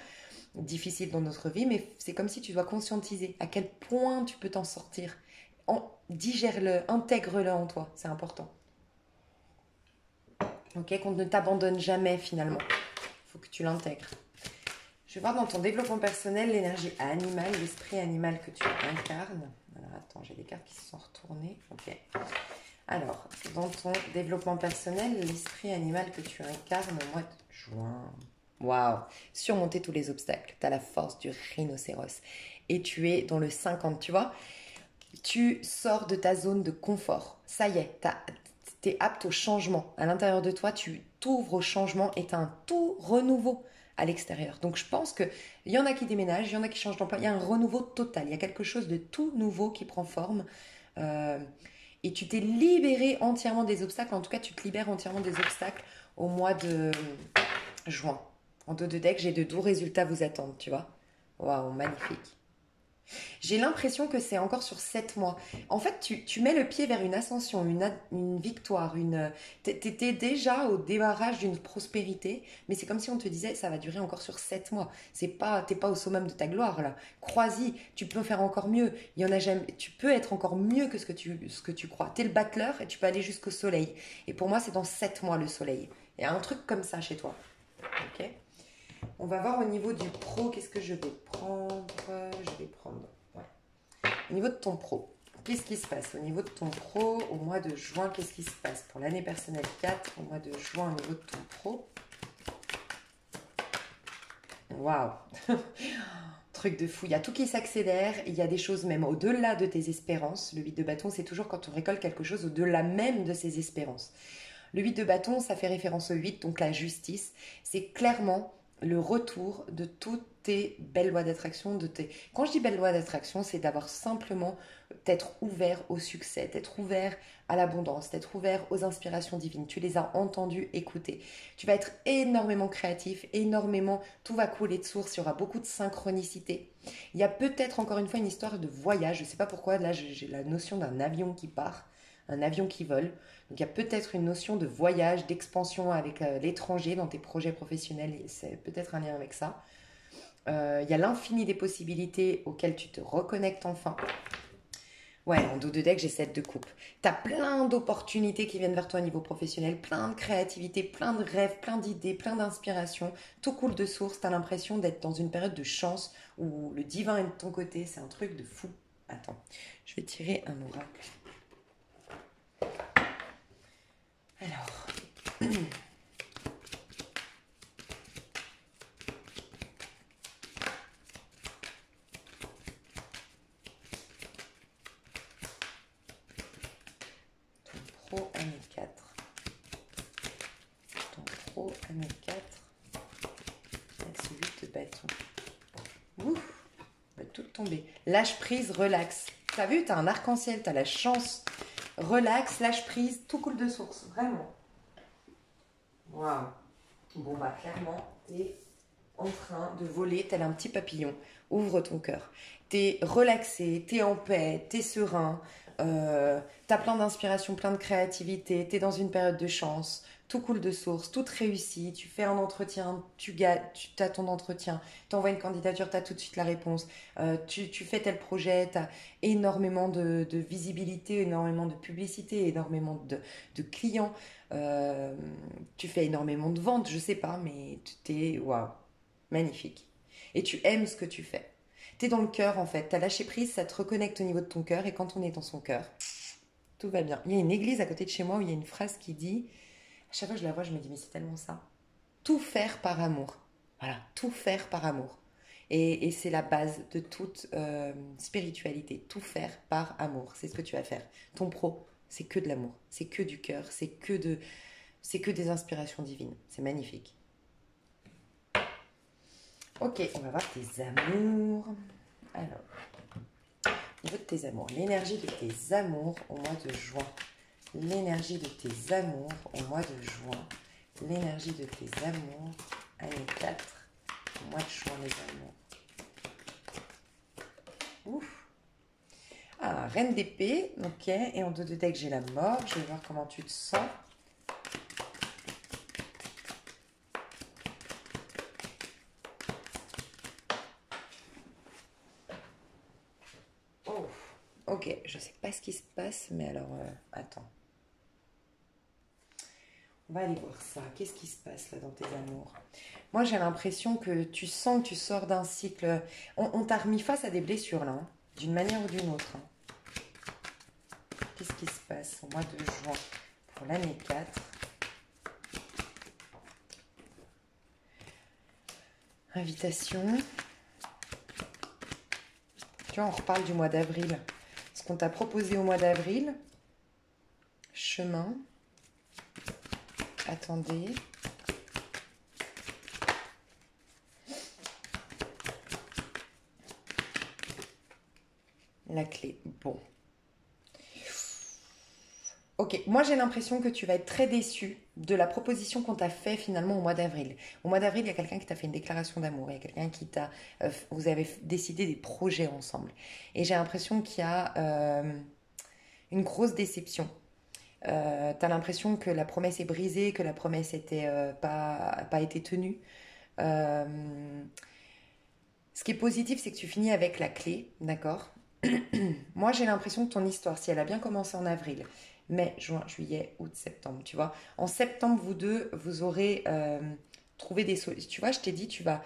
[SPEAKER 1] difficiles dans notre vie, mais c'est comme si tu dois conscientiser à quel point tu peux t'en sortir. Digère-le, intègre-le en toi, c'est important. Ok, qu'on ne t'abandonne jamais finalement. Il faut que tu l'intègres. Je vais voir dans ton développement personnel l'énergie animale, l'esprit animal que tu incarnes. Alors attends, j'ai des cartes qui se sont retournées. Ok. Alors, dans ton développement personnel, l'esprit animal que tu incarnes au mois de juin. Waouh! Surmonter tous les obstacles. Tu as la force du rhinocéros. Et tu es dans le 50, tu vois. Tu sors de ta zone de confort. Ça y est, tu es apte au changement. À l'intérieur de toi, tu t'ouvres au changement et tu as un tout renouveau à l'extérieur. Donc je pense qu'il y en a qui déménagent, il y en a qui changent d'emploi. Il y a un renouveau total. Il y a quelque chose de tout nouveau qui prend forme. Et tu t'es libéré entièrement des obstacles. En tout cas, tu te libères entièrement des obstacles au mois de juin. En 2 decks, j'ai de doux résultats vous attendent, tu vois. Waouh, magnifique. J'ai l'impression que c'est encore sur 7 mois. En fait, tu mets le pied vers une ascension, une victoire. T'étais déjà au démarrage d'une prospérité, mais c'est comme si on te disait ça va durer encore sur 7 mois. T'es pas au summum de ta gloire là. Crois-y, tu peux faire encore mieux. Il y en a jamais, tu peux être encore mieux que ce que tu crois. T'es le battleur et tu peux aller jusqu'au soleil. Et pour moi, c'est dans 7 mois le soleil. Il y a un truc comme ça chez toi. Ok. On va voir au niveau du pro, qu'est-ce que je vais prendre? Ouais. Au niveau de ton pro, qu'est-ce qui se passe? Au niveau de ton pro, au mois de juin, qu'est-ce qui se passe? Pour l'année personnelle 4, au mois de juin, au niveau de ton pro. Waouh! Truc de fou, il y a tout qui s'accélère, il y a des choses même au-delà de tes espérances. Le 8 de bâton, c'est toujours quand on récolte quelque chose au-delà même de ses espérances. Le 8 de bâton, ça fait référence au 8, donc la justice. C'est clairement le retour de toutes tes belles lois d'attraction. Quand je dis belles lois d'attraction, c'est d'avoir simplement d'être ouvert au succès, d'être ouvert à l'abondance, d'être ouvert aux inspirations divines. Tu les as entendues, écoutées. Tu vas être énormément créatif, énormément, tout va couler de source, il y aura beaucoup de synchronicité. Il y a peut-être encore une fois une histoire de voyage, je ne sais pas pourquoi, là j'ai la notion d'un avion qui part, un avion qui vole. Donc il y a peut-être une notion de voyage, d'expansion avec l'étranger dans tes projets professionnels, et c'est peut-être un lien avec ça. Il y a l'infini des possibilités auxquelles tu te reconnectes enfin. Ouais, en dos de deck, j'ai 7 de coupe. T'as plein d'opportunités qui viennent vers toi au niveau professionnel, plein de créativité, plein de rêves, plein d'idées, plein d'inspiration. Tout coule de source. T'as l'impression d'être dans une période de chance où le divin est de ton côté. C'est un truc de fou. Attends, je vais tirer un oracle. Alors, ton pro année 4. Ton pro année 4. Avec ce 8 de bâton. Ouf, va tout tomber. Lâche prise, relax. T'as vu, t'as un arc-en-ciel, t'as la chance. Relax, lâche prise, tout coule de source. Vraiment. Waouh. Bon, bah, clairement, t'es en train de voler tel un petit papillon. Ouvre ton cœur. T'es relaxé, t'es en paix, t'es serein. T'as plein d'inspiration, plein de créativité. T'es dans une période de chance. Tout coule de source, tout réussit. Tu fais un entretien, tu as ton entretien. T'envoies une candidature, t'as tout de suite la réponse. Tu fais tel projet, t'as énormément de visibilité, énormément de publicité, énormément de clients. Euh, Tu fais énormément de ventes, je sais pas, mais t'es waouh, magnifique. Et tu aimes ce que tu fais. T'es dans le cœur en fait. T'as lâché prise, ça te reconnecte au niveau de ton cœur. Et quand on est dans son cœur, tout va bien. Il y a une église à côté de chez moi où il y a une phrase qui dit, à chaque fois que je la vois, je me dis mais c'est tellement ça. Tout faire par amour. Voilà, tout faire par amour. Et c'est la base de toute spiritualité. Tout faire par amour. C'est ce que tu vas faire. Ton pro, c'est que de l'amour. C'est que du cœur. C'est que des inspirations divines. C'est magnifique. Ok, on va voir tes amours. Alors, au niveau de tes amours, l'énergie de tes amours au mois de juin. L'énergie de tes amours au mois de juin. L'énergie de tes amours, année 4, au mois de juin, les amours. Ouf. Ah, reine d'épée, ok. Et en dos de deck, j'ai la mort. Je vais voir comment tu te sens. Oh, ok. Je sais pas ce qui se passe, mais alors, attends. On va aller voir ça. Qu'est-ce qui se passe là dans tes amours? Moi, j'ai l'impression que tu sens que tu sors d'un cycle. On t'a remis face à des blessures là, hein, d'une manière ou d'une autre, hein. Qu'est-ce qui se passe au mois de juin pour l'année 4? Invitation. Tu vois, on reparle du mois d'avril. Ce qu'on t'a proposé au mois d'avril. Chemin. Attendez. La clé. Bon. Ok, moi j'ai l'impression que tu vas être très déçu de la proposition qu'on t'a fait finalement au mois d'avril. Au mois d'avril, il y a quelqu'un qui t'a fait une déclaration d'amour, il y a quelqu'un qui t'a... vous avez décidé des projets ensemble. Et j'ai l'impression qu'il y a une grosse déception. T'as l'impression que la promesse est brisée, que la promesse était pas été tenue. Euh, Ce qui est positif, c'est que tu finis avec la clé, d'accord? Moi, j'ai l'impression que ton histoire, si elle a bien commencé en avril, mai, juin, juillet, août, septembre, tu vois, en septembre, vous deux, vous aurez trouvé des solutions. Tu vois, je t'ai dit, tu vas.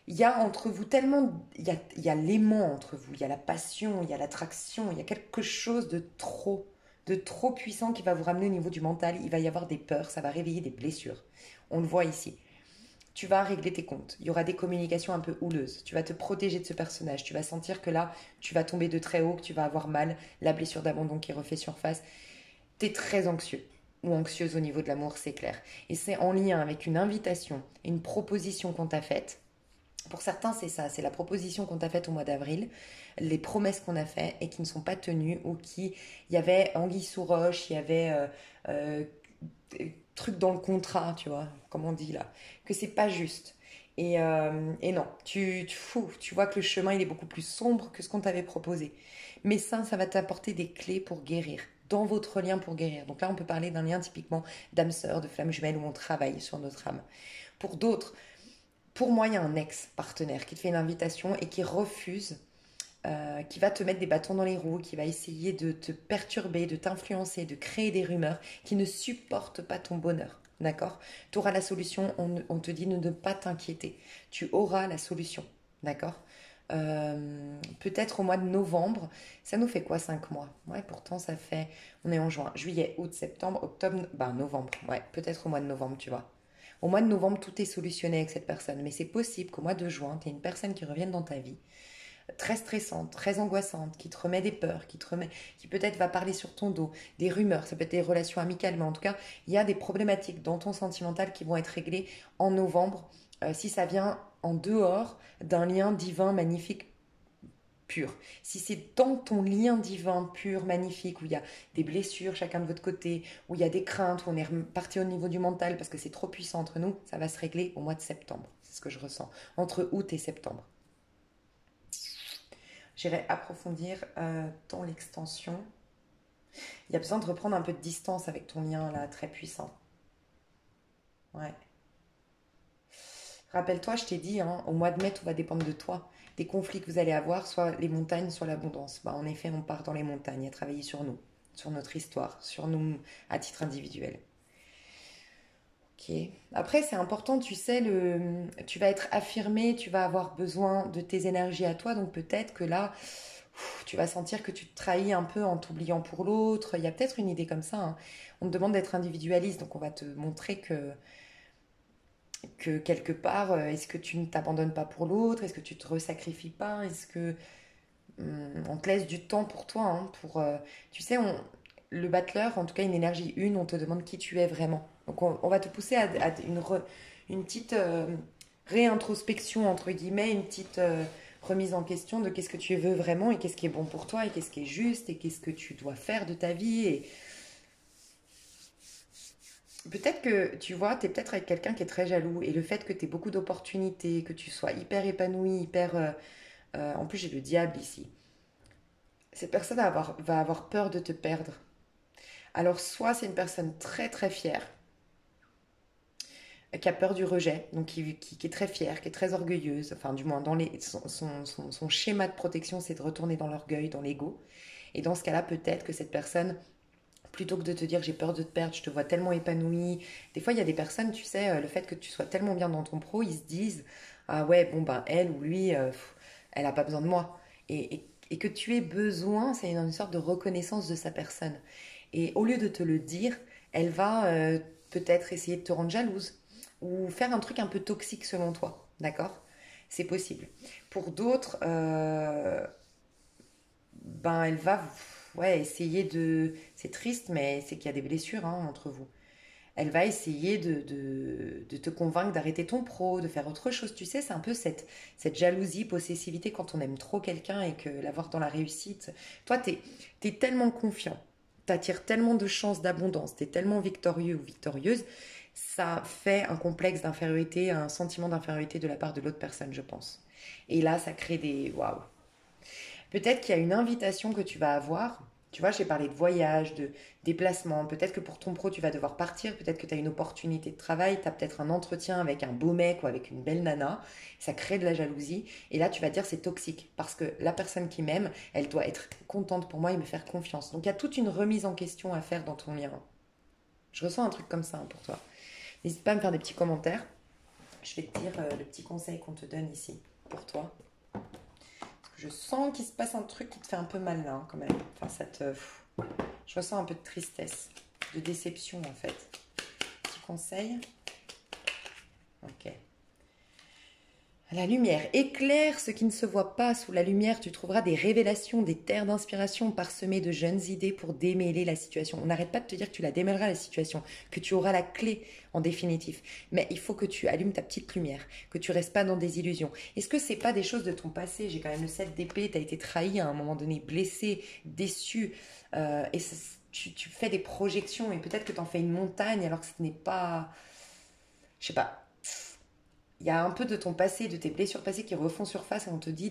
[SPEAKER 1] Il y a entre vous tellement. Il y a l'aimant entre vous, il y a la passion, il y a l'attraction, il y a quelque chose de trop puissant qui va vous ramener au niveau du mental. Il va y avoir des peurs, ça va réveiller des blessures. On le voit ici. Tu vas régler tes comptes. Il y aura des communications un peu houleuses. Tu vas te protéger de ce personnage. Tu vas sentir que là, tu vas tomber de très haut, que tu vas avoir mal, la blessure d'abandon qui refait surface. Tu es très anxieux. ou anxieuse au niveau de l'amour, c'est clair. Et c'est en lien avec une invitation, une proposition qu'on t'a faite. Pour certains, c'est ça, c'est la proposition qu'on t'a faite au mois d'avril, les promesses qu'on a faites et qui ne sont pas tenues ou qui, il y avait anguille sous roche, il y avait euh, truc dans le contrat, tu vois, comme on dit là, que c'est pas juste. Et non, tu vois que le chemin il est beaucoup plus sombre que ce qu'on t'avait proposé. Mais ça va t'apporter des clés pour guérir, dans votre lien pour guérir. Donc là, on peut parler d'un lien typiquement d'âme sœur, de flamme jumelle où on travaille sur notre âme. Pour d'autres, pour moi, il y a un ex-partenaire qui te fait une invitation et qui refuse, qui va te mettre des bâtons dans les roues, qui va essayer de te perturber, de t'influencer, de créer des rumeurs, qui ne supportent pas ton bonheur. D'accord? Tu auras la solution, on te dit de ne pas t'inquiéter. Tu auras la solution. D'accord? Peut-être au mois de novembre, ça nous fait quoi 5 mois? Ouais, pourtant ça fait, on est en juin, juillet, août, septembre, octobre, ben novembre. Ouais, peut-être au mois de novembre, tu vois. Au mois de novembre, tout est solutionné avec cette personne, mais c'est possible qu'au mois de juin, tu aies une personne qui revienne dans ta vie, très stressante, très angoissante, qui te remet des peurs, qui peut-être va parler sur ton dos, des rumeurs, ça peut être des relations amicales, mais en tout cas, il y a des problématiques dans ton sentimental qui vont être réglées en novembre, si ça vient en dehors d'un lien divin magnifique pur. Si c'est dans ton lien divin pur, magnifique, où il y a des blessures chacun de votre côté, où il y a des craintes, où on est parti au niveau du mental parce que c'est trop puissant entre nous, ça va se régler au mois de septembre. C'est ce que je ressens. Entre août et septembre. J'irai approfondir dans l'extension. Il y a besoin de reprendre un peu de distance avec ton lien là, très puissant. Ouais. Rappelle-toi, je t'ai dit, hein, au mois de mai, tout va dépendre de toi. Des conflits que vous allez avoir, soit les montagnes, soit l'abondance. Bah, en effet, on part dans les montagnes, à travailler sur nous, sur notre histoire, sur nous à titre individuel. Ok. Après, c'est important, tu sais, tu vas être affirmé, tu vas avoir besoin de tes énergies à toi, donc peut-être que là, tu vas sentir que tu te trahis un peu en t'oubliant pour l'autre. Il y a peut-être une idée comme ça, hein. On te demande d'être individualiste, donc on va te montrer que quelque part, est-ce que tu ne t'abandonnes pas pour l'autre? Est-ce que tu te resacrifies pas? Est-ce que on te laisse du temps pour toi, hein, tu sais, le battleur, en tout cas une énergie une, on te demande qui tu es vraiment. Donc on va te pousser à une petite réintrospection, entre guillemets, une petite remise en question de qu'est-ce que tu veux vraiment et qu'est-ce qui est bon pour toi et qu'est-ce qui est juste et qu'est-ce que tu dois faire de ta vie. Et peut-être que, tu vois, tu es peut-être avec quelqu'un qui est très jaloux et le fait que tu aies beaucoup d'opportunités, que tu sois hyper épanoui, hyper... en plus, j'ai le diable ici. Cette personne va avoir peur de te perdre. Alors, soit c'est une personne très très fière, qui a peur du rejet, donc qui est très fière, qui est très orgueilleuse, enfin, du moins, son schéma de protection, c'est de retourner dans l'orgueil, dans l'ego. Et dans ce cas-là, peut-être que cette personne, plutôt que de te dire j'ai peur de te perdre, je te vois tellement épanouie. Des fois, il y a des personnes, tu sais, le fait que tu sois tellement bien dans ton pro, ils se disent ah ouais, bon ben elle ou lui, elle a pas besoin de moi. Et que tu aies besoin, c'est une sorte de reconnaissance de sa personne. Et au lieu de te le dire, elle va peut-être essayer de te rendre jalouse ou faire un truc un peu toxique selon toi. D'accord? C'est possible. Pour d'autres, ben elle va ouais, essayer de... C'est triste, mais c'est qu'il y a des blessures hein, entre vous. Elle va essayer de te convaincre d'arrêter ton pro, de faire autre chose. Tu sais, c'est un peu cette jalousie, possessivité quand on aime trop quelqu'un et que l'avoir dans la réussite. Toi, t'es tellement confiant, t'attires tellement de chances d'abondance, t'es tellement victorieux ou victorieuse, ça fait un complexe d'infériorité, un sentiment d'infériorité de la part de l'autre personne, je pense. Et là, ça crée des... Waouh. Peut-être qu'il y a une invitation que tu vas avoir. Tu vois, j'ai parlé de voyage, de déplacement. Peut-être que pour ton pro, tu vas devoir partir. Peut-être que tu as une opportunité de travail. Tu as peut-être un entretien avec un beau mec ou avec une belle nana. Ça crée de la jalousie. Et là, tu vas te dire c'est toxique. Parce que la personne qui m'aime, elle doit être contente pour moi et me faire confiance. Donc, il y a toute une remise en question à faire dans ton lien. Je ressens un truc comme ça hein, pour toi. N'hésite pas à me faire des petits commentaires. Je vais te dire le petit conseil qu'on te donne ici pour toi. Je sens qu'il se passe un truc qui te fait un peu mal là, hein, quand même. Enfin, je ressens un peu de tristesse, de déception en fait. Petit conseil. Ok. La lumière éclaire ce qui ne se voit pas. Sous la lumière, tu trouveras des révélations, des terres d'inspiration parsemées de jeunes idées pour démêler la situation. On n'arrête pas de te dire que tu la démêleras la situation, que tu auras la clé en définitif. Mais il faut que tu allumes ta petite lumière, que tu restes pas dans des illusions. Est-ce que c'est pas des choses de ton passé? J'ai quand même le 7 d'épée, tu as été trahi à un moment donné, blessé, déçu, tu fais des projections et peut-être que tu en fais une montagne alors que ce n'est pas... Je sais pas, il y a un peu de ton passé, de tes blessures passées qui refont surface et on te dit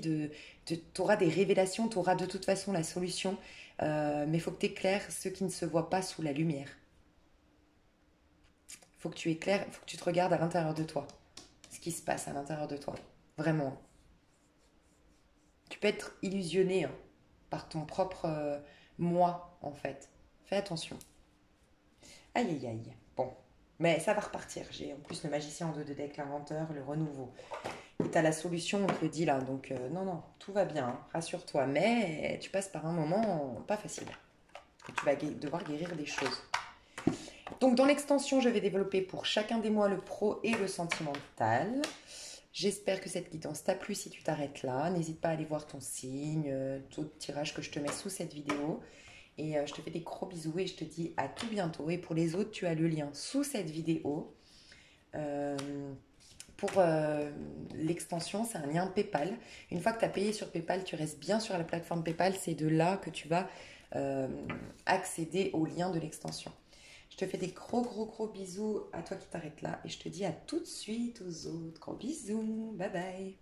[SPEAKER 1] tu auras des révélations, tu auras de toute façon la solution, mais il faut que tu éclaires ce qui ne se voit pas sous la lumière. Il faut que tu éclaires, il faut que tu te regardes à l'intérieur de toi, ce qui se passe à l'intérieur de toi. Vraiment. Tu peux être illusionné hein, par ton propre moi, en fait. Fais attention. Aïe, aïe, aïe. Bon. Mais ça va repartir. J'ai en plus le magicien en 2 de deck, l'inventeur, le renouveau. Et t'as la solution, on te le dit là. Donc, non, non, tout va bien, hein, rassure-toi. Mais tu passes par un moment pas facile. Et tu vas devoir guérir des choses. Donc, dans l'extension, je vais développer pour chacun des mois le pro et le sentimental. J'espère que cette guidance t'a plu si tu t'arrêtes là. N'hésite pas à aller voir ton signe, tout le tirage que je te mets sous cette vidéo. Et je te fais des gros bisous et je te dis à tout bientôt. Et pour les autres, tu as le lien sous cette vidéo. Euh, pour l'extension, c'est un lien PayPal. Une fois que tu as payé sur PayPal, tu restes bien sur la plateforme PayPal. C'est de là que tu vas accéder au lien de l'extension. Je te fais des gros, gros, gros bisous à toi qui t'arrêtes là. Et je te dis à tout de suite aux autres. Gros bisous. Bye bye.